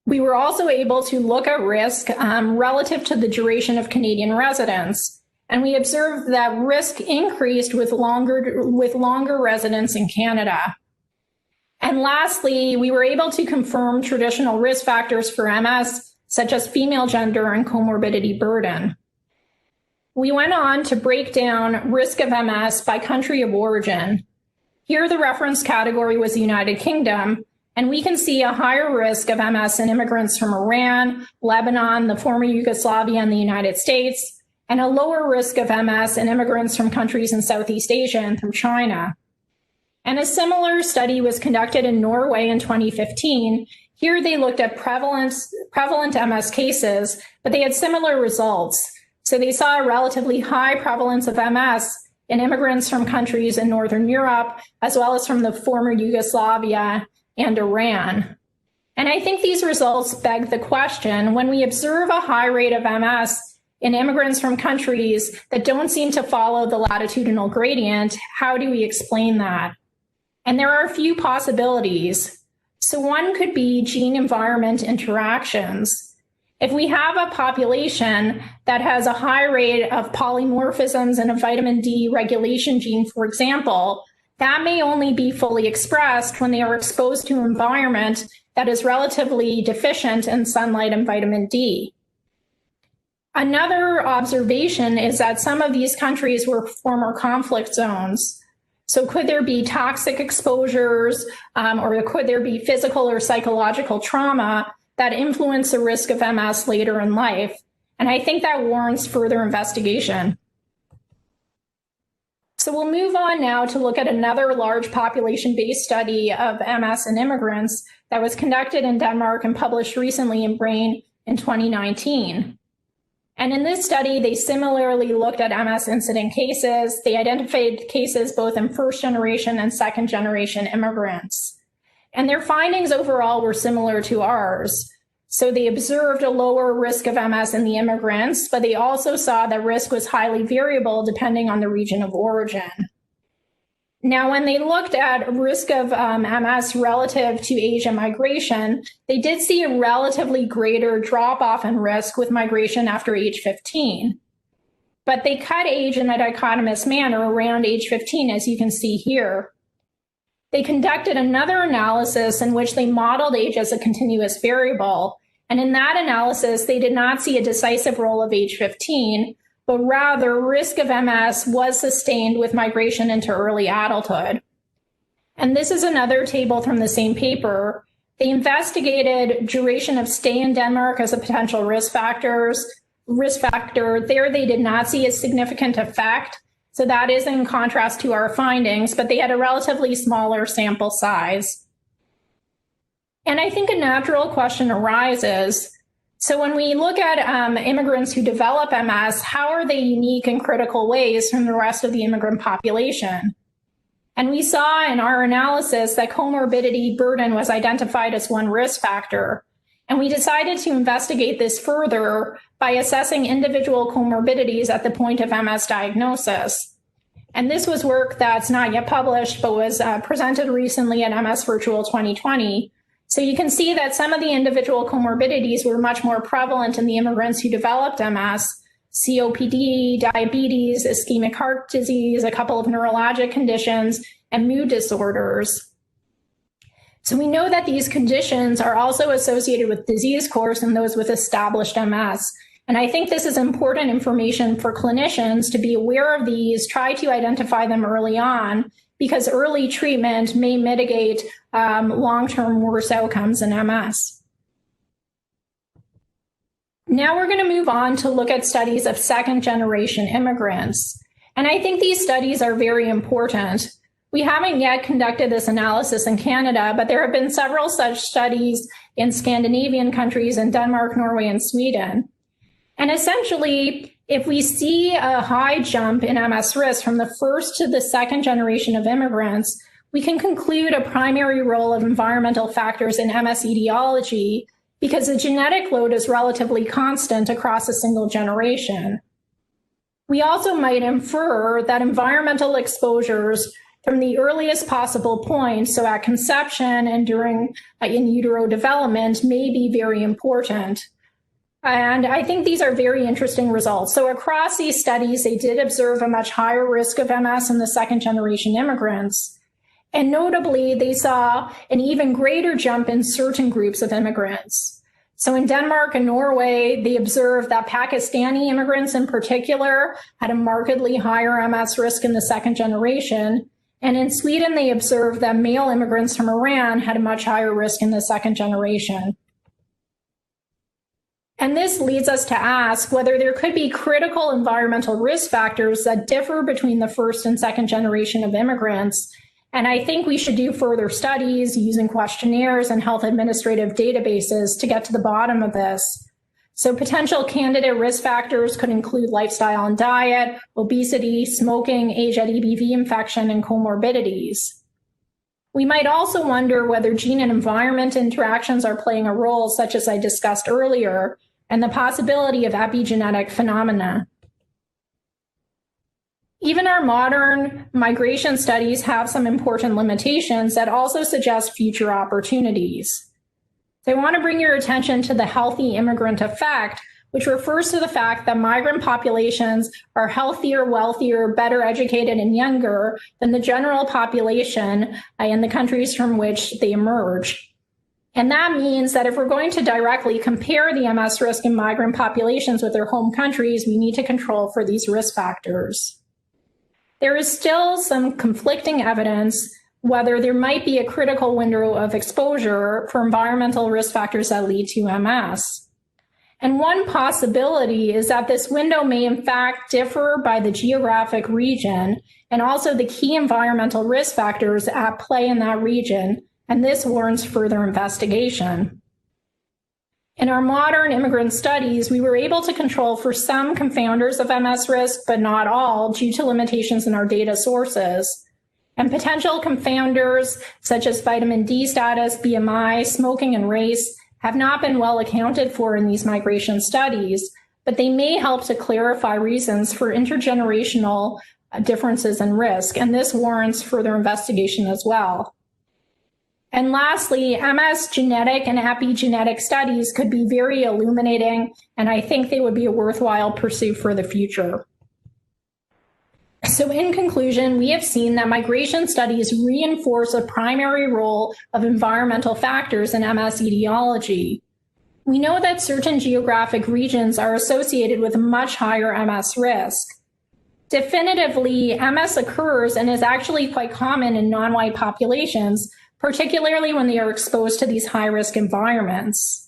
D: We were also able to look at risk relative to the duration of Canadian residence. And we observed that risk increased with longer residence in Canada. And lastly, we were able to confirm traditional risk factors for MS, such as female gender and comorbidity burden. We went on to break down risk of MS by country of origin. Here, the reference category was the United Kingdom, and we can see a higher risk of MS in immigrants from Iran, Lebanon, the former Yugoslavia, and the United States, and a lower risk of MS in immigrants from countries in Southeast Asia and from China. And a similar study was conducted in Norway in 2015. Here they looked at prevalent MS cases, but they had similar results. So they saw a relatively high prevalence of MS in immigrants from countries in Northern Europe, as well as from the former Yugoslavia and Iran. And I think these results beg the question, when we observe a high rate of MS in immigrants from countries that don't seem to follow the latitudinal gradient, how do we explain that? And there are a few possibilities. So one could be gene-environment interactions. If we have a population that has a high rate of polymorphisms in a vitamin D regulation gene, for example, that may only be fully expressed when they are exposed to an environment that is relatively deficient in sunlight and vitamin D. Another observation is that some of these countries were former conflict zones. So could there be toxic exposures, or could there be physical or psychological trauma that influence the risk of MS later in life? And I think that warrants further investigation. So we'll move on now to look at another large population-based study of MS in immigrants that was conducted in Denmark and published recently in Brain in 2019. And in this study, they similarly looked at MS incident cases. They identified cases both in first-generation and second-generation immigrants. And their findings overall were similar to ours. So they observed a lower risk of MS in the immigrants, but they also saw that risk was highly variable depending on the region of origin. Now, when they looked at risk of MS relative to age and migration, they did see a relatively greater drop-off in risk with migration after age 15. But they cut age in a dichotomous manner around age 15, as you can see here. They conducted another analysis in which they modeled age as a continuous variable. And in that analysis, they did not see a decisive role of age 15, but rather risk of MS was sustained with migration into early adulthood. And this is another table from the same paper. They investigated duration of stay in Denmark as a potential risk factor. There, they did not see a significant effect. So that is in contrast to our findings, but they had a relatively smaller sample size. And I think a natural question arises. So when we look at immigrants who develop MS, how are they unique in critical ways from the rest of the immigrant population? And we saw in our analysis that comorbidity burden was identified as one risk factor. And we decided to investigate this further by assessing individual comorbidities at the point of MS diagnosis. And this was work that's not yet published, but was presented recently at MS Virtual 2020. So you can see that some of the individual comorbidities were much more prevalent in the immigrants who developed MS: COPD, diabetes, ischemic heart disease, a couple of neurologic conditions, and mood disorders. So we know that these conditions are also associated with disease course in those with established MS. And I think this is important information for clinicians to be aware of these, try to identify them early on, because early treatment may mitigate long-term worse outcomes in MS. Now we're going to move on to look at studies of second-generation immigrants. And I think these studies are very important. We haven't yet conducted this analysis in Canada, but there have been several such studies in Scandinavian countries, in Denmark, Norway, and Sweden. And essentially, if we see a high jump in MS risk from the first to the second generation of immigrants, we can conclude a primary role of environmental factors in MS etiology because the genetic load is relatively constant across a single generation. We also might infer that environmental exposures from the earliest possible point, so at conception and during in utero development, may be very important. And I think these are very interesting results. So across these studies, they did observe a much higher risk of MS in the second generation immigrants. And notably, they saw an even greater jump in certain groups of immigrants. So in Denmark and Norway, they observed that Pakistani immigrants in particular had a markedly higher MS risk in the second generation. And in Sweden, they observed that male immigrants from Iran had a much higher risk in the second generation. And this leads us to ask whether there could be critical environmental risk factors that differ between the first and second generation of immigrants. And I think we should do further studies using questionnaires and health administrative databases to get to the bottom of this. So potential candidate risk factors could include lifestyle and diet, obesity, smoking, age at EBV infection, and comorbidities. We might also wonder whether gene and environment interactions are playing a role, such as I discussed earlier, and the possibility of epigenetic phenomena. Even our modern migration studies have some important limitations that also suggest future opportunities. So I want to bring your attention to the healthy immigrant effect, which refers to the fact that migrant populations are healthier, wealthier, better educated, and younger than the general population in the countries from which they emerge. And that means that if we're going to directly compare the MS risk in migrant populations with their home countries, we need to control for these risk factors. There is still some conflicting evidence whether there might be a critical window of exposure for environmental risk factors that lead to MS. And one possibility is that this window may in fact differ by the geographic region and also the key environmental risk factors at play in that region, and this warrants further investigation. In our modern immigrant studies, we were able to control for some confounders of MS risk, but not all, due to limitations in our data sources. And potential confounders such as vitamin D status, BMI, smoking, and race have not been well accounted for in these migration studies, but they may help to clarify reasons for intergenerational differences in risk, and this warrants further investigation as well. And lastly, MS genetic and epigenetic studies could be very illuminating, and I think they would be a worthwhile pursuit for the future. So in conclusion, we have seen that migration studies reinforce a primary role of environmental factors in MS etiology. We know that certain geographic regions are associated with a much higher MS risk. Definitively, MS occurs and is actually quite common in non-white populations, particularly when they are exposed to these high-risk environments.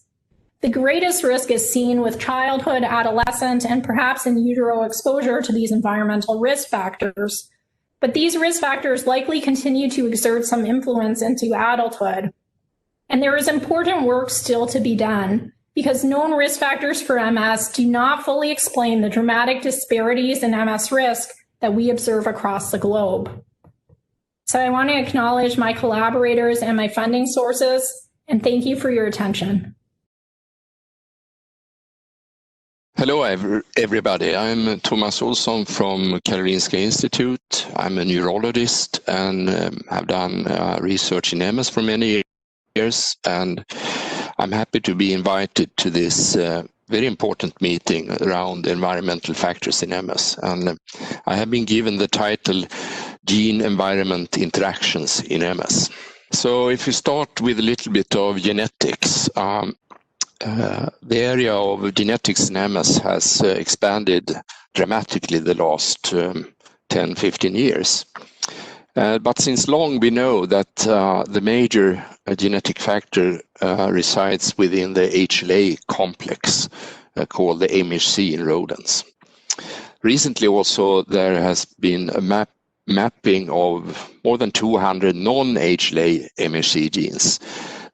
D: The greatest risk is seen with childhood, adolescent, and perhaps in utero exposure to these environmental risk factors. But these risk factors likely continue to exert some influence into adulthood. And there is important work still to be done. because known risk factors for MS do not fully explain the dramatic disparities in MS risk that we observe across the globe. So I want to acknowledge my collaborators and my funding sources, and thank you for your attention.
E: Hello, everybody. I'm Thomas Olsson from Karolinska Institute. I'm a neurologist and have done research in MS for many years. And I'm happy to be invited to this very important meeting around environmental factors in MS. And I have been given the title Gene-Environment Interactions in MS. So if we start with a little bit of genetics, the area of genetics in MS has expanded dramatically the last 10-15 years. But since long we know that the major genetic factor resides within the HLA complex called the MHC in rodents. Recently also there has been a mapping of more than 200 non-HLA MHC genes.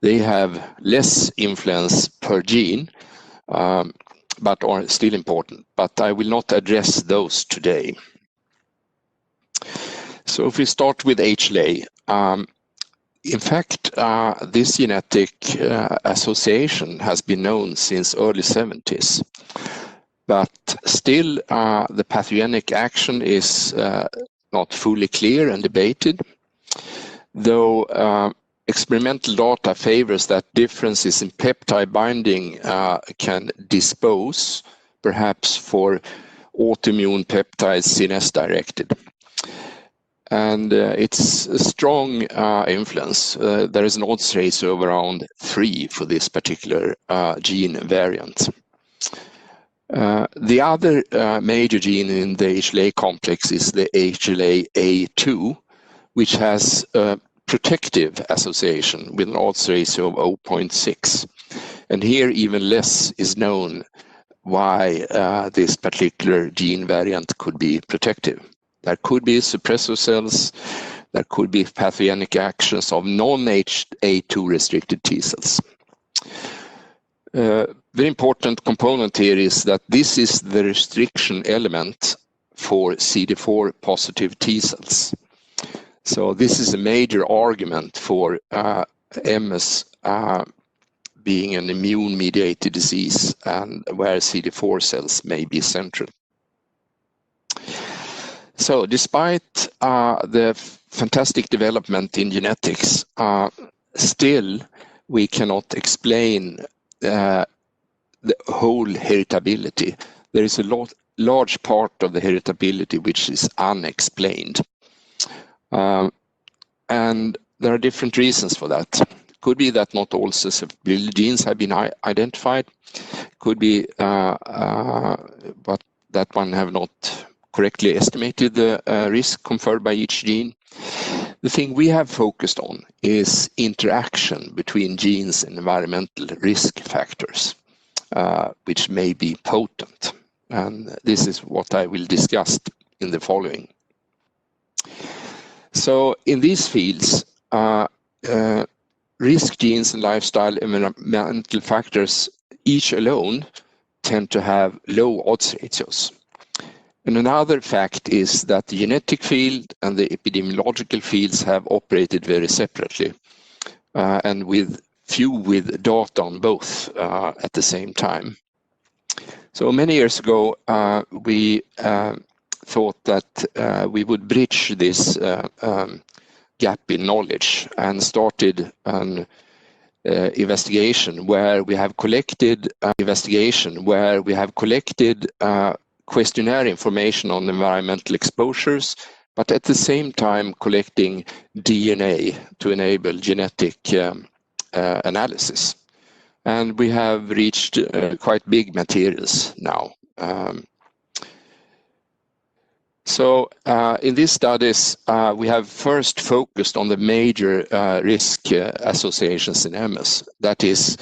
E: They have less influence per gene, but are still important. But I will not address those today. So if we start with HLA, in fact, this genetic association has been known since early 70s. But still, the pathogenic action is not fully clear and debated, though experimental data favors that differences in peptide binding can dispose, perhaps for autoimmune peptides CNS-directed. And it's a strong influence. There is an odds ratio of around 3 for this particular gene variant. The other major gene in the HLA complex is the HLA-A2, which has protective association with an odds ratio of 0.6. And here even less is known why this particular gene variant could be protective. There could be suppressor cells, there could be pathogenic actions of non-HA2 restricted T cells. Very important component here is that this is the restriction element for CD4 positive T cells. So this is a major argument for MS being an immune-mediated disease and where CD4 cells may be central. So despite the fantastic development in genetics, still we cannot explain the whole heritability. There is a large part of the heritability which is unexplained. And there are different reasons for that. Could be that not all susceptibility genes have been identified. Could be but that one have not correctly estimated the risk conferred by each gene. The thing we have focused on is interaction between genes and environmental risk factors, which may be potent. And this is what I will discuss in the following. So in these fields, risk genes and lifestyle environmental factors each alone tend to have low odds ratios. And another fact is that the genetic field and the epidemiological fields have operated very separately and with few data on both at the same time. So many years ago, we thought that we would bridge this gap in knowledge and started an investigation where we have collected questionnaire information on environmental exposures, but at the same time collecting DNA to enable genetic analysis. And we have reached quite big materials now. So in these studies, we have first focused on the major risk associations in MS. That is,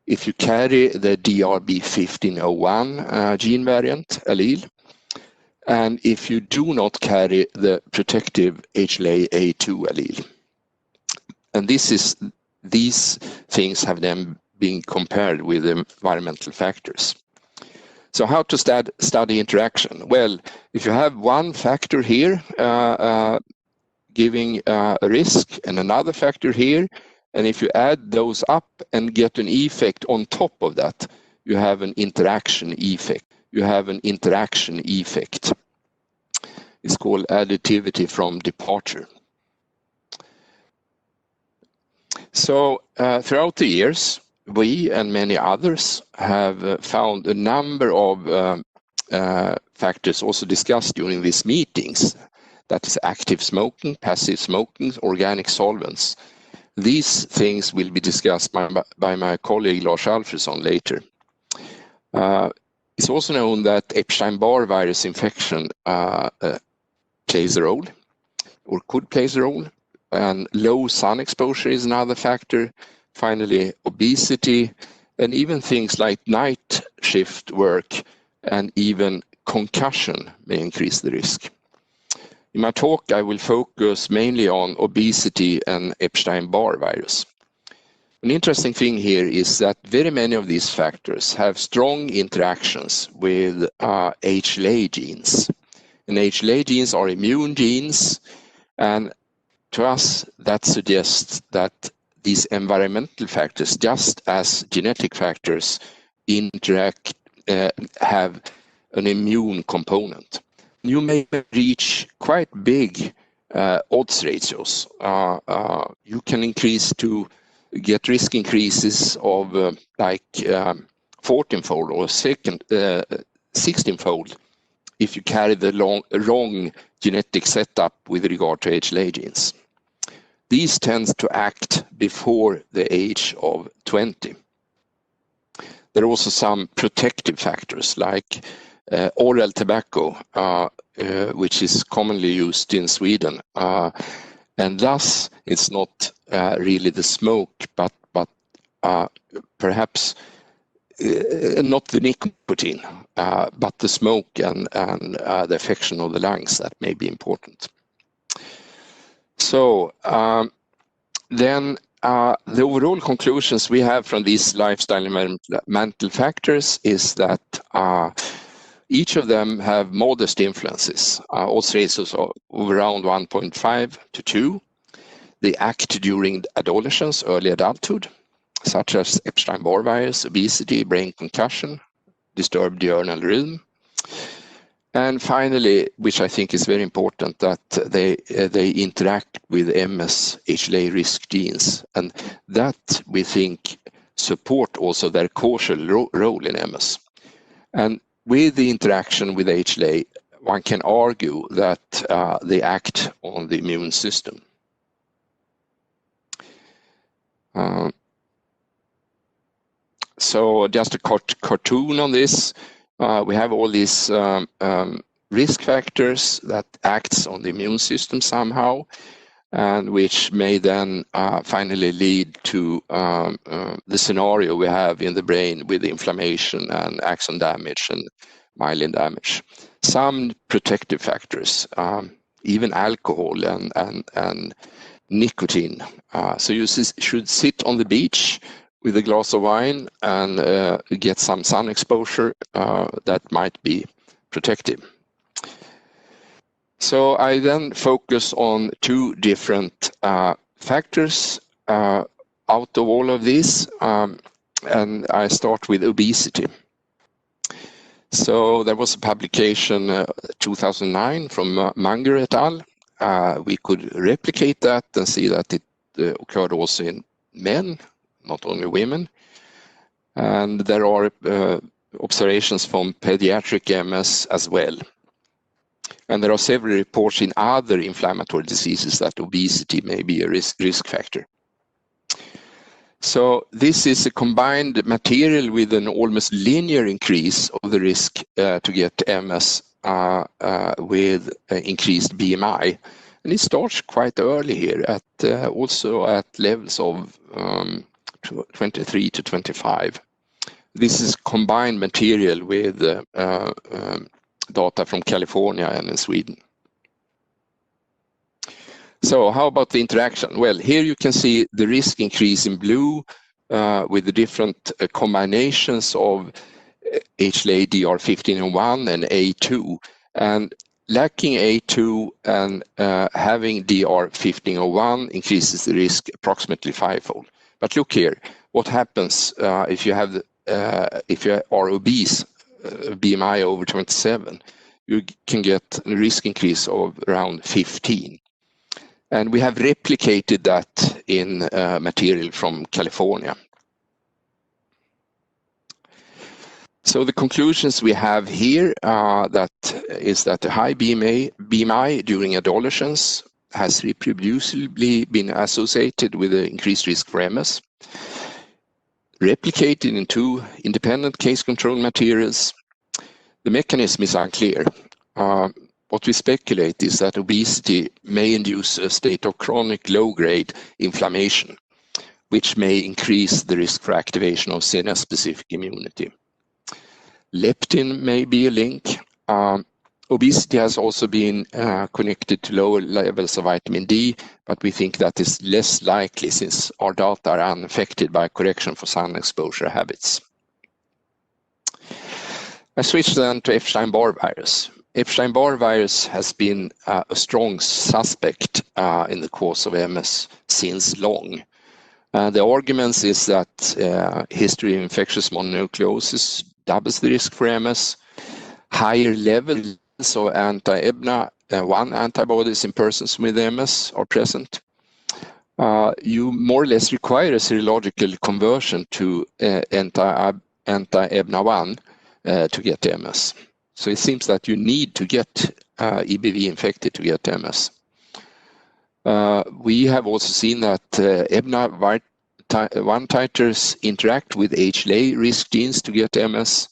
E: if you carry the DRB1501 gene variant allele, and if you do not carry the protective HLA-A2 allele. And these things have then being compared with environmental factors. So how to study interaction? Well, if you have one factor here giving a risk and another factor here, and if you add those up and get an effect on top of that, you have an interaction effect. It's called additivity from departure. So throughout the years, we and many others have found a number of factors also discussed during these meetings. That is active smoking, passive smoking, organic solvents. These things will be discussed by my colleague Lars Alfredsson later. It's also known that Epstein-Barr virus infection plays a role, or could play a role, and low sun exposure is another factor. Finally, obesity, and even things like night shift work and even concussion may increase the risk. In my talk, I will focus mainly on obesity and Epstein-Barr virus. An interesting thing here is that very many of these factors have strong interactions with HLA genes. And HLA genes are immune genes, and to us that suggests that these environmental factors, just as genetic factors, have an immune component. You may reach quite big odds ratios. You can get risk increases of like 14-fold or 16-fold if you carry the wrong genetic setup with regard to HLA genes. These tend to act before the age of 20. There are also some protective factors like oral tobacco, which is commonly used in Sweden, and thus it's not really the smoke, but perhaps not the nicotine, but the smoke and the affection of the lungs that may be important. So then the overall conclusions we have from these lifestyle environmental factors is that each of them have modest influences, odds ratios of around 1.5 to 2. They act during adolescence, early adulthood, such as Epstein-Barr virus, obesity, brain concussion, disturbed diurnal rhythm. And finally, which I think is very important, that they interact with MS HLA risk genes, and that we think support also their causal role in MS. And with the interaction with HLA, one can argue that they act on the immune system. So just a cartoon on this. We have all these risk factors that acts on the immune system somehow, and which may then finally lead to the scenario we have in the brain with inflammation and axon damage and myelin damage. Some protective factors, even alcohol and nicotine. So you should sit on the beach with a glass of wine and get some sun exposure that might be protective. So I then focus on two different factors out of all of these, and I start with obesity. So there was a publication 2009 from Munger et al. We could replicate that and see that it occurred also in men, not only women. And there are observations from pediatric MS as well. And there are several reports in other inflammatory diseases that obesity may be a risk factor. So this is a combined material with an almost linear increase of the risk to get MS with increased BMI. And it starts quite early here, at also at levels of 23 to 25. This is combined material with data from California and in Sweden. So how about the interaction? Well, here you can see the risk increase in blue with the different combinations of HLA DR1501 and A2. And lacking A2 and having DR1501 increases the risk approximately 5-fold. But look here, what happens if you are obese, BMI over 27? You can get a risk increase of around 15. And we have replicated that in material from California. So the conclusions we have here is that the high BMI during adolescence has reproducibly been associated with an increased risk for MS, replicated in 2 independent case control materials. The mechanism is unclear. What we speculate is that obesity may induce a state of chronic low-grade inflammation, which may increase the risk for activation of CNS-specific immunity. Leptin may be a link. Obesity has also been connected to lower levels of vitamin D, but we think that is less likely since our data are unaffected by correction for sun exposure habits. I switch then to Epstein-Barr virus. Epstein-Barr virus has been a strong suspect in the cause of MS since long. The argument is that history of infectious mononucleosis doubles the risk for MS. Higher levels of anti-EBNA-1 antibodies in persons with MS are present. You more or less require a serological conversion to anti-EBNA-1 to get MS. So it seems that you need to get EBV infected to get MS. We have also seen that EBNA-1 titers interact with HLA risk genes to get MS,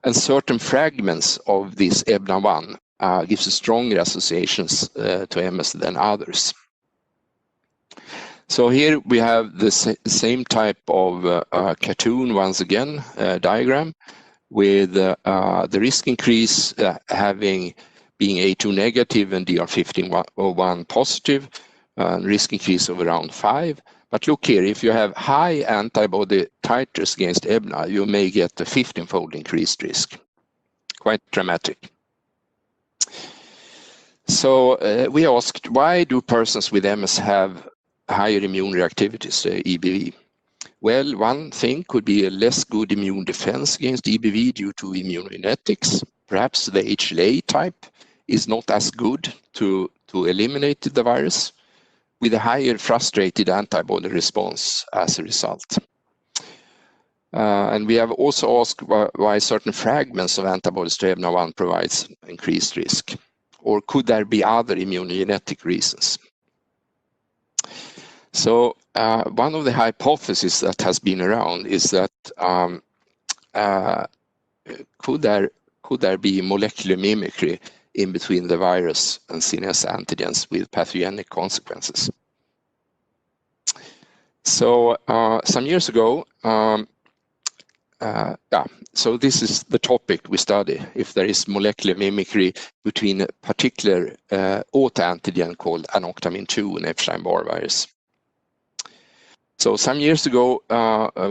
E: and certain fragments of this EBNA-1 gives a stronger associations to MS than others. So here we have the same type of cartoon once again, diagram, with the risk increase being A2 negative and DR1501 positive, risk increase of around 5. But look here, if you have high antibody titers against EBNA, you may get a 15-fold increased risk. Quite dramatic. So we asked, why do persons with MS have higher immune reactivities to EBV? Well, one thing could be a less good immune defense against EBV due to immunogenetics. Perhaps the HLA type is not as good to eliminate the virus, with a higher frustrated antibody response as a result. And we have also asked why certain fragments of antibodies to EBNA-1 provides increased risk, or could there be other immunogenetic reasons? So one of the hypotheses that has been around is that could there be molecular mimicry in between the virus and CNS antigens with pathogenic consequences? So some years ago, so this is the topic we study, if there is molecular mimicry between a particular autoantigen called anoctamin 2 and Epstein-Barr virus. So some years ago,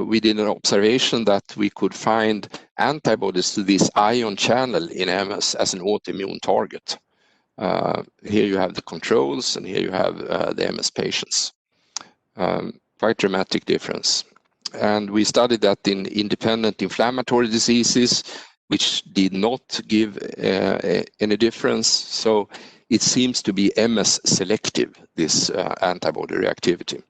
E: we did an observation that we could find antibodies to this ion channel in MS as an autoimmune target. Here you have the controls, and here you have the MS patients. Quite dramatic difference. And we studied that in independent inflammatory diseases, which did not give any difference. So it seems to be MS selective, this antibody reactivity.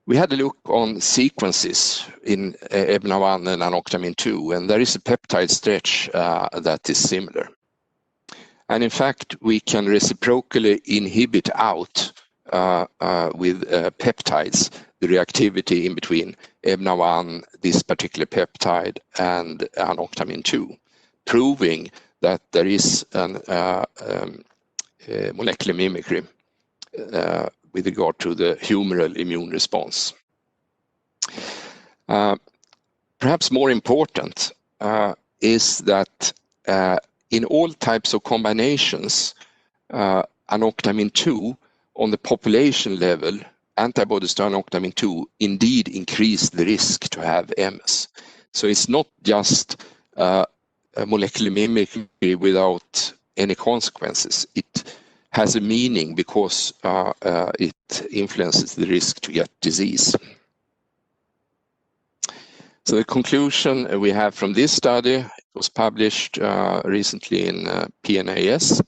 E: We had a look on sequences in EBNA-1 and anoctamin 2, and there is a peptide stretch that is similar. And in fact, we can reciprocally inhibit out with peptides the reactivity in between EBNA-1, this particular peptide, and anoctamin 2, proving that there is an molecular mimicry with regard to the humoral immune response. Perhaps more important is that in all types of combinations, anoctamin 2 on the population level antibodies to anoctamin 2 indeed increase the risk to have MS. So it's not just a molecular mimicry without any consequences. It has a meaning because it influences the risk to get disease. So the conclusion we have from this study, it was published recently in PNAS,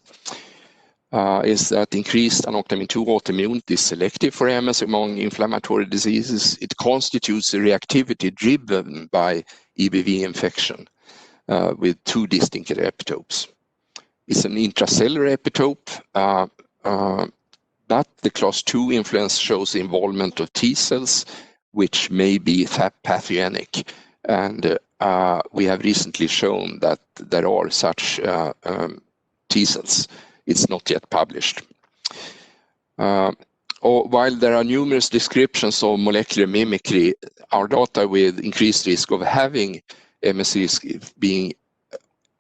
E: is that increased anoctamin 2 autoimmunity is selective for MS among inflammatory diseases. It constitutes a reactivity driven by EBV infection with 2 distinct epitopes. It's an intracellular epitope, but the class 2 influence shows the involvement of T cells, which may be pathogenic. And we have recently shown that there are such T cells. It's not yet published. While there are numerous descriptions of molecular mimicry, our data with increased risk of having MSC being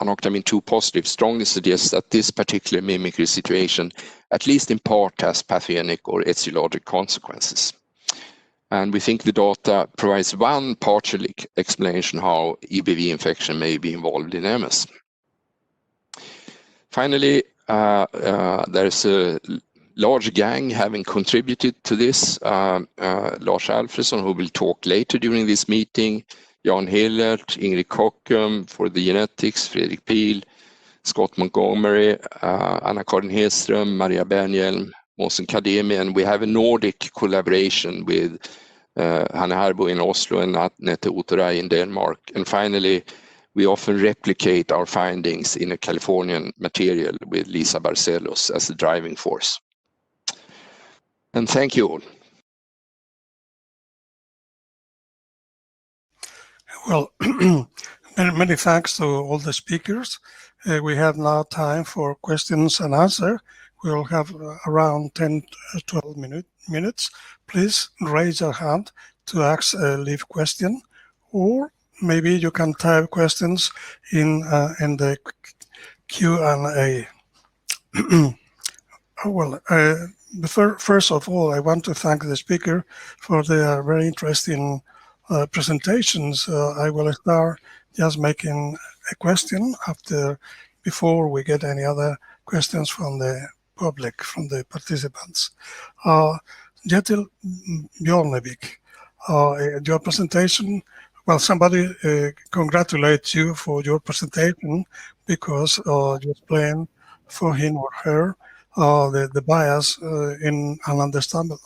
E: anoctamin 2 positive strongly suggests that this particular mimicry situation, at least in part, has pathogenic or etiologic consequences. And we think the data provides one partial explanation how EBV infection may be involved in MS. Finally, there's a large gang having contributed to this. Lars Alfredsson, who will talk later during this meeting, Jan Hillert, Ingrid Kockum for the genetics, Fredrik Pil, Scott Montgomery, Anna-Karin Hedström, Maria Bernhjelm, Måsen Kademi, and we have a Nordic collaboration with Hanne Harbo in Oslo and Nette Oteray in Denmark. And finally, we often replicate our findings in a Californian material with Lisa Barcelos as the driving force. And thank you all.
A: Well, many thanks to all the speakers. We have now time for questions and answers. We'll have around 10 to 12 minutes. Please raise your hand to ask a live question, or maybe you can type questions in the Q&A. Well, first of all, I want to thank the speaker for their very interesting presentations. I will start just making a question before we get any other questions from the public, from the participants. Kjetil Bjornevik, your presentation, well, somebody congratulates you for your presentation because you explained for him or her the bias in an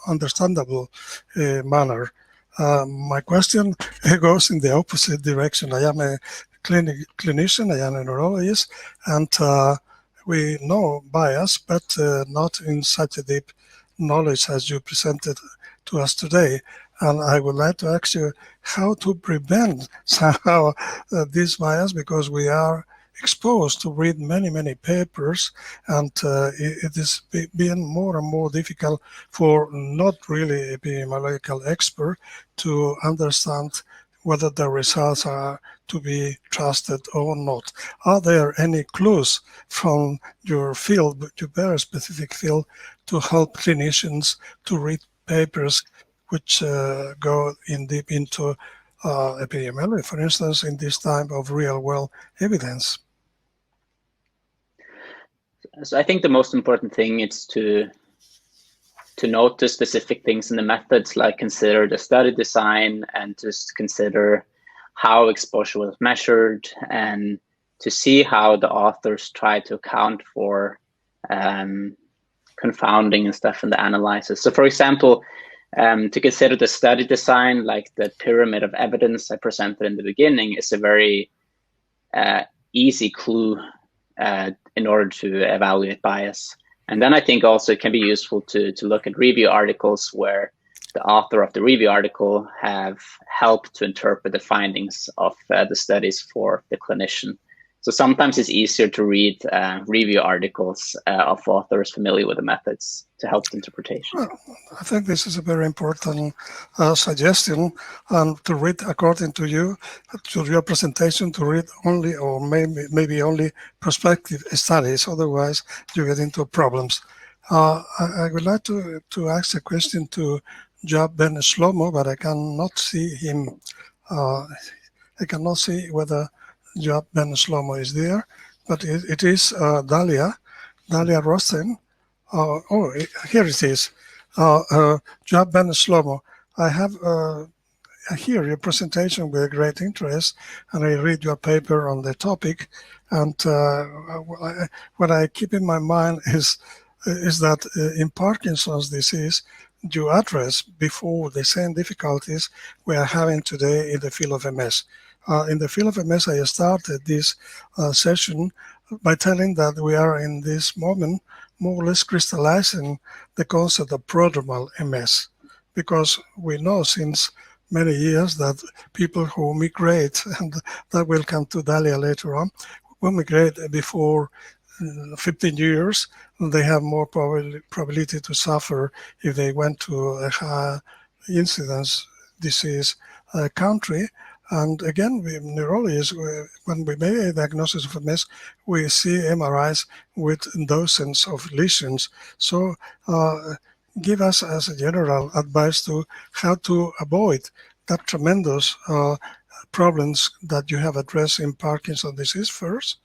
A: understandable manner. My question goes in the opposite direction. I am a clinician, I am a neurologist, and we know bias, but not in such a deep knowledge as you presented to us today. And I would like to ask you how to prevent somehow this bias, because we are exposed to read many papers, and it is being more and more difficult for not really epidemiological expert to understand whether the results are to be trusted or not. Are there any clues from your field, your very specific field, to help clinicians to read papers which go in deep into epidemiology, for instance, in this time of real-world evidence?
B: So I think the most important thing is to notice specific things in the methods, like consider the study design and just consider how exposure was measured, and to see how the authors try to account for confounding and stuff in the analysis. So for example, to consider the study design, like the pyramid of evidence I presented in the beginning, is a very easy clue in order to evaluate bias. And then I think also it can be useful to look at review articles where the author of the review article have helped to interpret the findings of the studies for the clinician. So sometimes it's easier to read review articles of authors familiar with the methods to help the interpretation.
A: Well, I think this is a very important suggestion, and to read, according to you, to your presentation, to read only or maybe only prospective studies, otherwise you get into problems. I would like to ask a question to Joab Ben Shlomo, but I cannot see him. I cannot see whether Joab Ben Shlomo is there, but it is Dalia Rosten. Here it is. Joab Ben Shlomo. I have hear your presentation with great interest, and I read your paper on the topic. And what I keep in my mind is that in Parkinson's disease, you address before the same difficulties we are having today in the field of MS. In the field of MS, I started this session by telling that we are in this moment more or less crystallizing the concept of prodromal MS, because we know since many years that people who migrate, and that will come to Dalia later on, who migrate before 15 years, they have more probability to suffer if they went to a high incidence disease country. And again, we neurologists, when we make a diagnosis of MS, we see MRIs with dozens of lesions. So give us as a general advice to how to avoid that tremendous problems that you have addressed in Parkinson's disease first.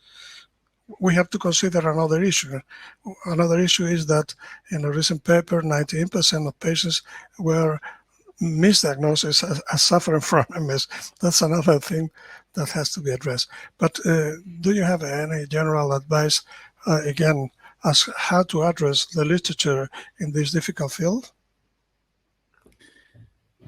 A: We have to consider another issue. Another issue is that in a recent paper, 19% of patients were misdiagnosed as suffering from MS. That's another thing that has to be addressed. But do you have any general advice, again, as how to address the literature in this difficult field?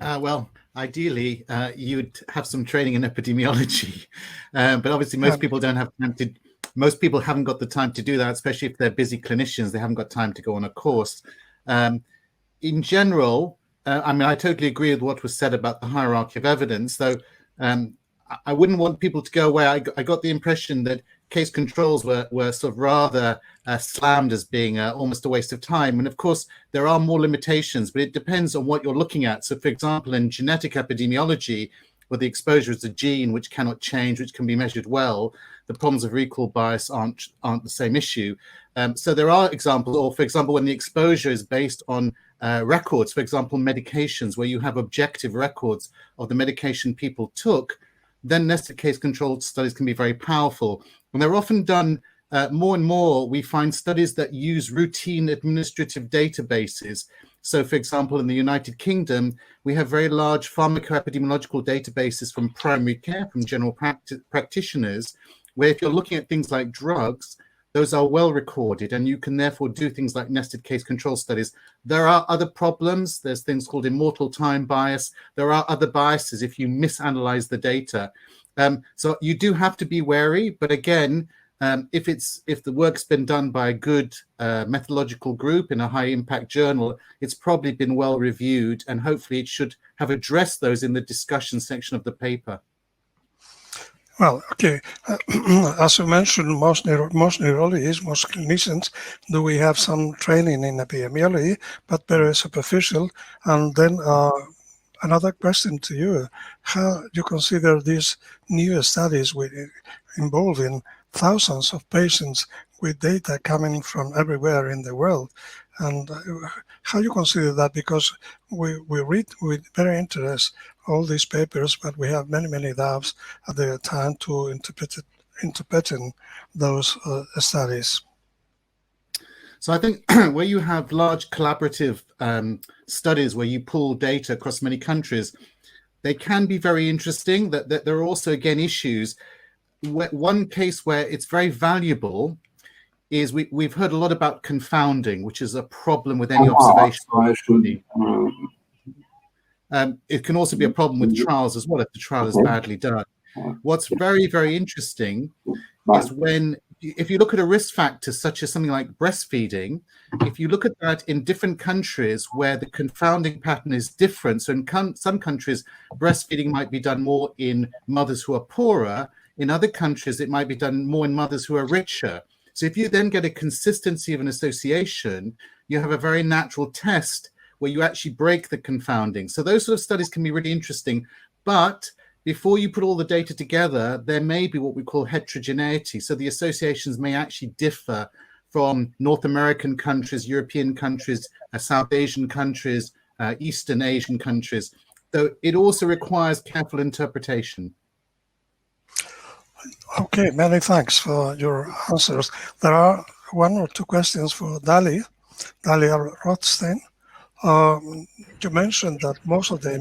C: Well, ideally, you'd have some training in epidemiology, but obviously most people don't have time to. Most people haven't got the time to do that, especially if they're busy clinicians. They haven't got time to go on a course. In general, I totally agree with what was said about the hierarchy of evidence, though I wouldn't want people to go away. I got the impression that case controls were sort of rather slammed as being almost a waste of time. And of course, there are more limitations, but it depends on what you're looking at. So for example, in genetic epidemiology, where the exposure is a gene which cannot change, which can be measured well, the problems of recall bias aren't the same issue. So there are examples, or for example, when the exposure is based on records, for example, medications, where you have objective records of the medication people took, then nested case control studies can be very powerful. And they're often done more and more. We find studies that use routine administrative databases. So for example, in the United Kingdom, we have very large pharmacoepidemiological databases from primary care, from general practitioners, where if you're looking at things like drugs, those are well recorded, and you can therefore do things like nested case control studies. There are other problems. There's things called immortal time bias. There are other biases if you misanalyze the data. So you do have to be wary, but again, if the work's been done by a good methodological group in a high impact journal, it's probably been well reviewed, and hopefully it should have addressed those in the discussion section of the paper.
A: Well, okay. As you mentioned, most neurologists, most clinicians, do we have some training in epidemiology, but very superficial. And then another question to you: how do you consider these new studies involving thousands of patients with data coming from everywhere in the world? And how you consider that? Because we read with very interest all these papers, but we have many doubts at the time to interpreting those studies.
C: So I think where you have large collaborative studies where you pull data across many countries, they can be very interesting. That there are also, again, issues. One case where it's very valuable is we've heard a lot about confounding, which is a problem with any observation. It can also be a problem with trials as well if the trial is badly done. What's very, very interesting is if you look at a risk factor such as something like breastfeeding, if you look at that in different countries where the confounding pattern is different, so in some countries, breastfeeding might be done more in mothers who are poorer. In other countries, it might be done more in mothers who are richer. So if you then get a consistency of an association, you have a very natural test where you actually break the confounding. So those sort of studies can be really interesting. But before you put all the data together, there may be what we call heterogeneity. So the associations may actually differ from North American countries, European countries, South Asian countries, Eastern Asian countries, though it also requires careful interpretation.
A: Okay, many thanks for your answers. There are one or two questions for Dalia Rothstein. You mentioned that most of the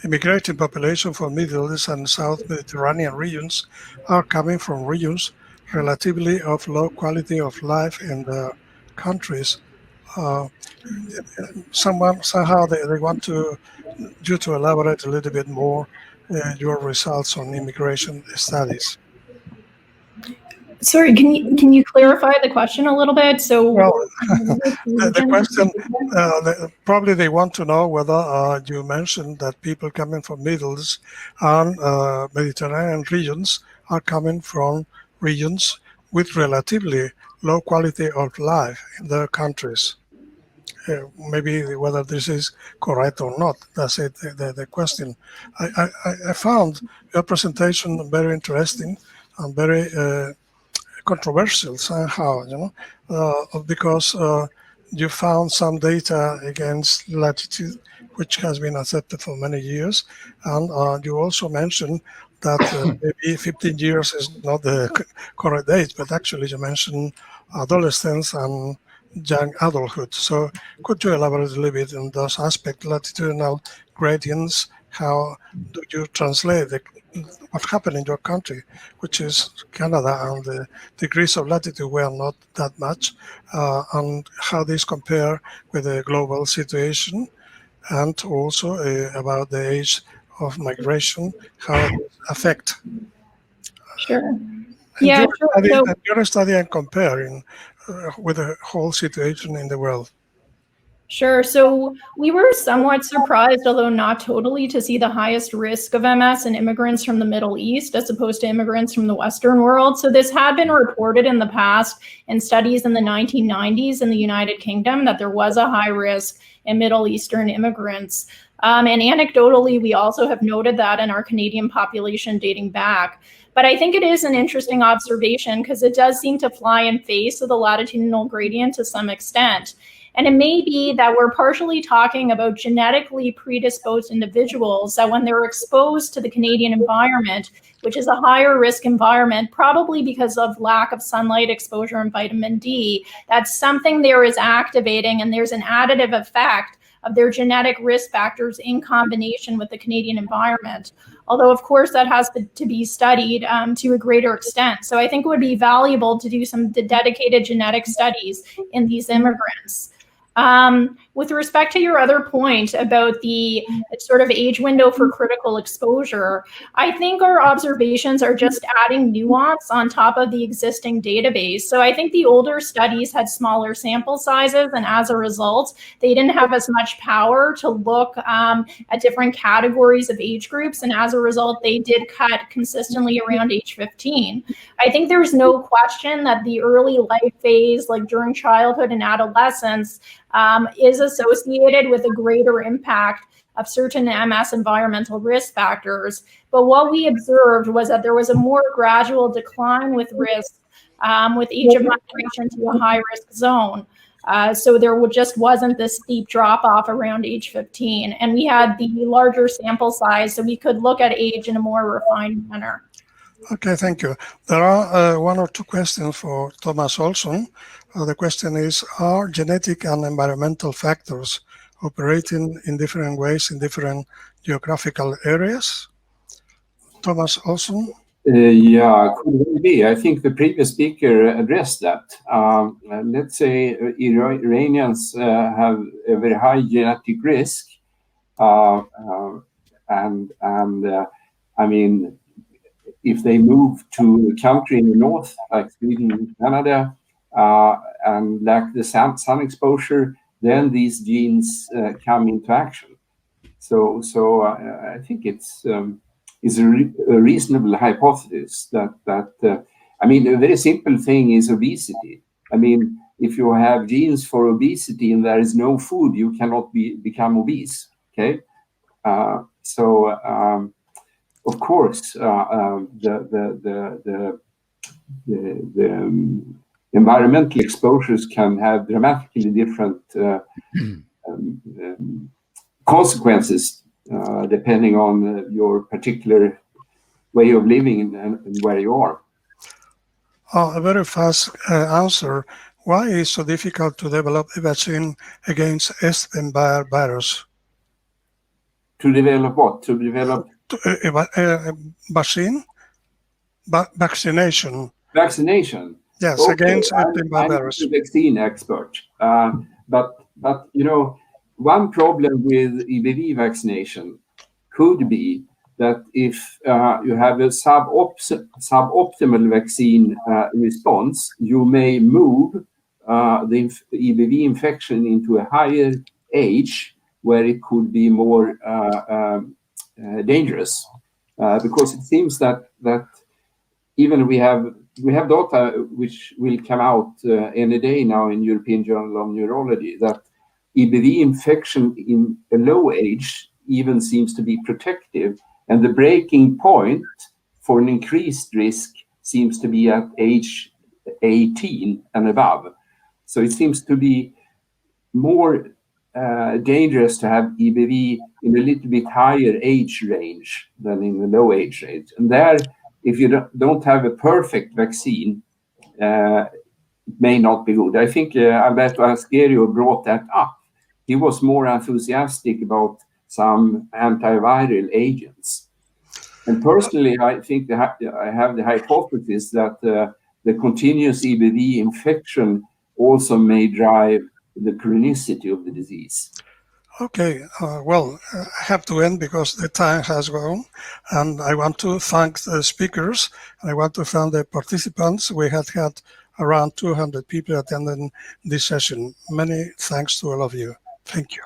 A: immigrating population from Middle East and South Mediterranean regions are coming from regions relatively of low quality of life in the countries. Somehow they want you to elaborate a little bit more your results on immigration studies.
D: Sorry, can you clarify the question a little bit? So,
A: well, the question probably they want to know whether you mentioned that people coming from Middle East and Mediterranean regions are coming from regions with relatively low quality of life in their countries. Maybe whether this is correct or not. That's it, the question. I found your presentation very interesting and very controversial somehow, because you found some data against latitude, which has been accepted for many years. And you also mentioned that maybe 15 years is not the correct age, but actually you mentioned adolescence and young adulthood. So could you elaborate a little bit on those aspects, latitudinal gradients? How do you translate what happened in your country, which is Canada, and the degrees of latitude were not that much, and how these compare with the global situation, and also about the age of migration, how it affect.
D: Sure. Yeah, sure.
A: Your study and comparing with the whole situation in the world.
D: Sure. So we were somewhat surprised, although not totally, to see the highest risk of MS in immigrants from the Middle East as opposed to immigrants from the Western world. So this had been reported in the past in studies in the 1990s in the United Kingdom that there was a high risk in Middle Eastern immigrants. And anecdotally, we also have noted that in our Canadian population dating back. But I think it is an interesting observation because it does seem to fly in face of the latitudinal gradient to some extent. And it may be that we're partially talking about genetically predisposed individuals that when they're exposed to the Canadian environment, which is a higher risk environment, probably because of lack of sunlight exposure and vitamin D, that's something there is activating, and there's an additive effect of their genetic risk factors in combination with the Canadian environment. Although, of course, that has to be studied to a greater extent. So I think it would be valuable to do some dedicated genetic studies in these immigrants. With respect to your other point about the sort of age window for critical exposure, I think our observations are just adding nuance on top of the existing database. So I think the older studies had smaller sample sizes, and as a result, they didn't have as much power to look at different categories of age groups. And as a result, they did cut consistently around age 15. I think there's no question that the early life phase, like during childhood and adolescence, is associated with a greater impact of certain MS environmental risk factors. But what we observed was that there was a more gradual decline with risk with age of migration to a high risk zone. So there just wasn't this steep drop off around age 15. And we had the larger sample size, so we could look at age in a more refined manner.
A: Okay, thank you. There are one or two questions for Thomas Olson. The question is, are genetic and environmental factors operating in different ways in different geographical areas? Thomas Olson?
F: Yeah, could well be. I think the previous speaker addressed that. Let's say Iranians have a very high genetic risk. I mean, if they move to a country in the north, like Sweden and Canada, and lack the sun exposure, then these genes come into action. So I think it's a reasonable hypothesis that I mean, a very simple thing is obesity. I mean, if you have genes for obesity and there is no food, you cannot become obese. Okay, of course, the environmental exposures can have dramatically different consequences depending on your particular way of living and where you are.
A: A very fast answer. Why is it so difficult to develop a vaccine against Epstein-Barr virus?
F: To develop what? To develop
A: a vaccine? Vaccination.
F: Vaccination.
A: Yes,
F: Okay,
A: against Epstein-Barr virus.
F: I'm not a vaccine expert, but you know, one problem with EBV vaccination could be that if you have a suboptimal vaccine response, you may move the EBV infection into a higher age where it could be more dangerous, because it seems that even we have data which will come out any day now in European Journal of Neurology that EBV infection in a low age even seems to be protective, and the breaking point for an increased risk seems to be at age 18 and above. So it seems to be more dangerous to have EBV in a little bit higher age range than in the low age range. And there, if you don't have a perfect vaccine, it may not be good. I think Alberto Askerio brought that up. He was more enthusiastic about some antiviral agents. And personally, I think I have the hypothesis that the continuous EBV infection also may drive the chronicity of the disease.
A: Okay, well, I have to end because the time has gone, and I want to thank the speakers, and I want to thank the participants. We had around 200 people attending this session. Many thanks to all of you. Thank you.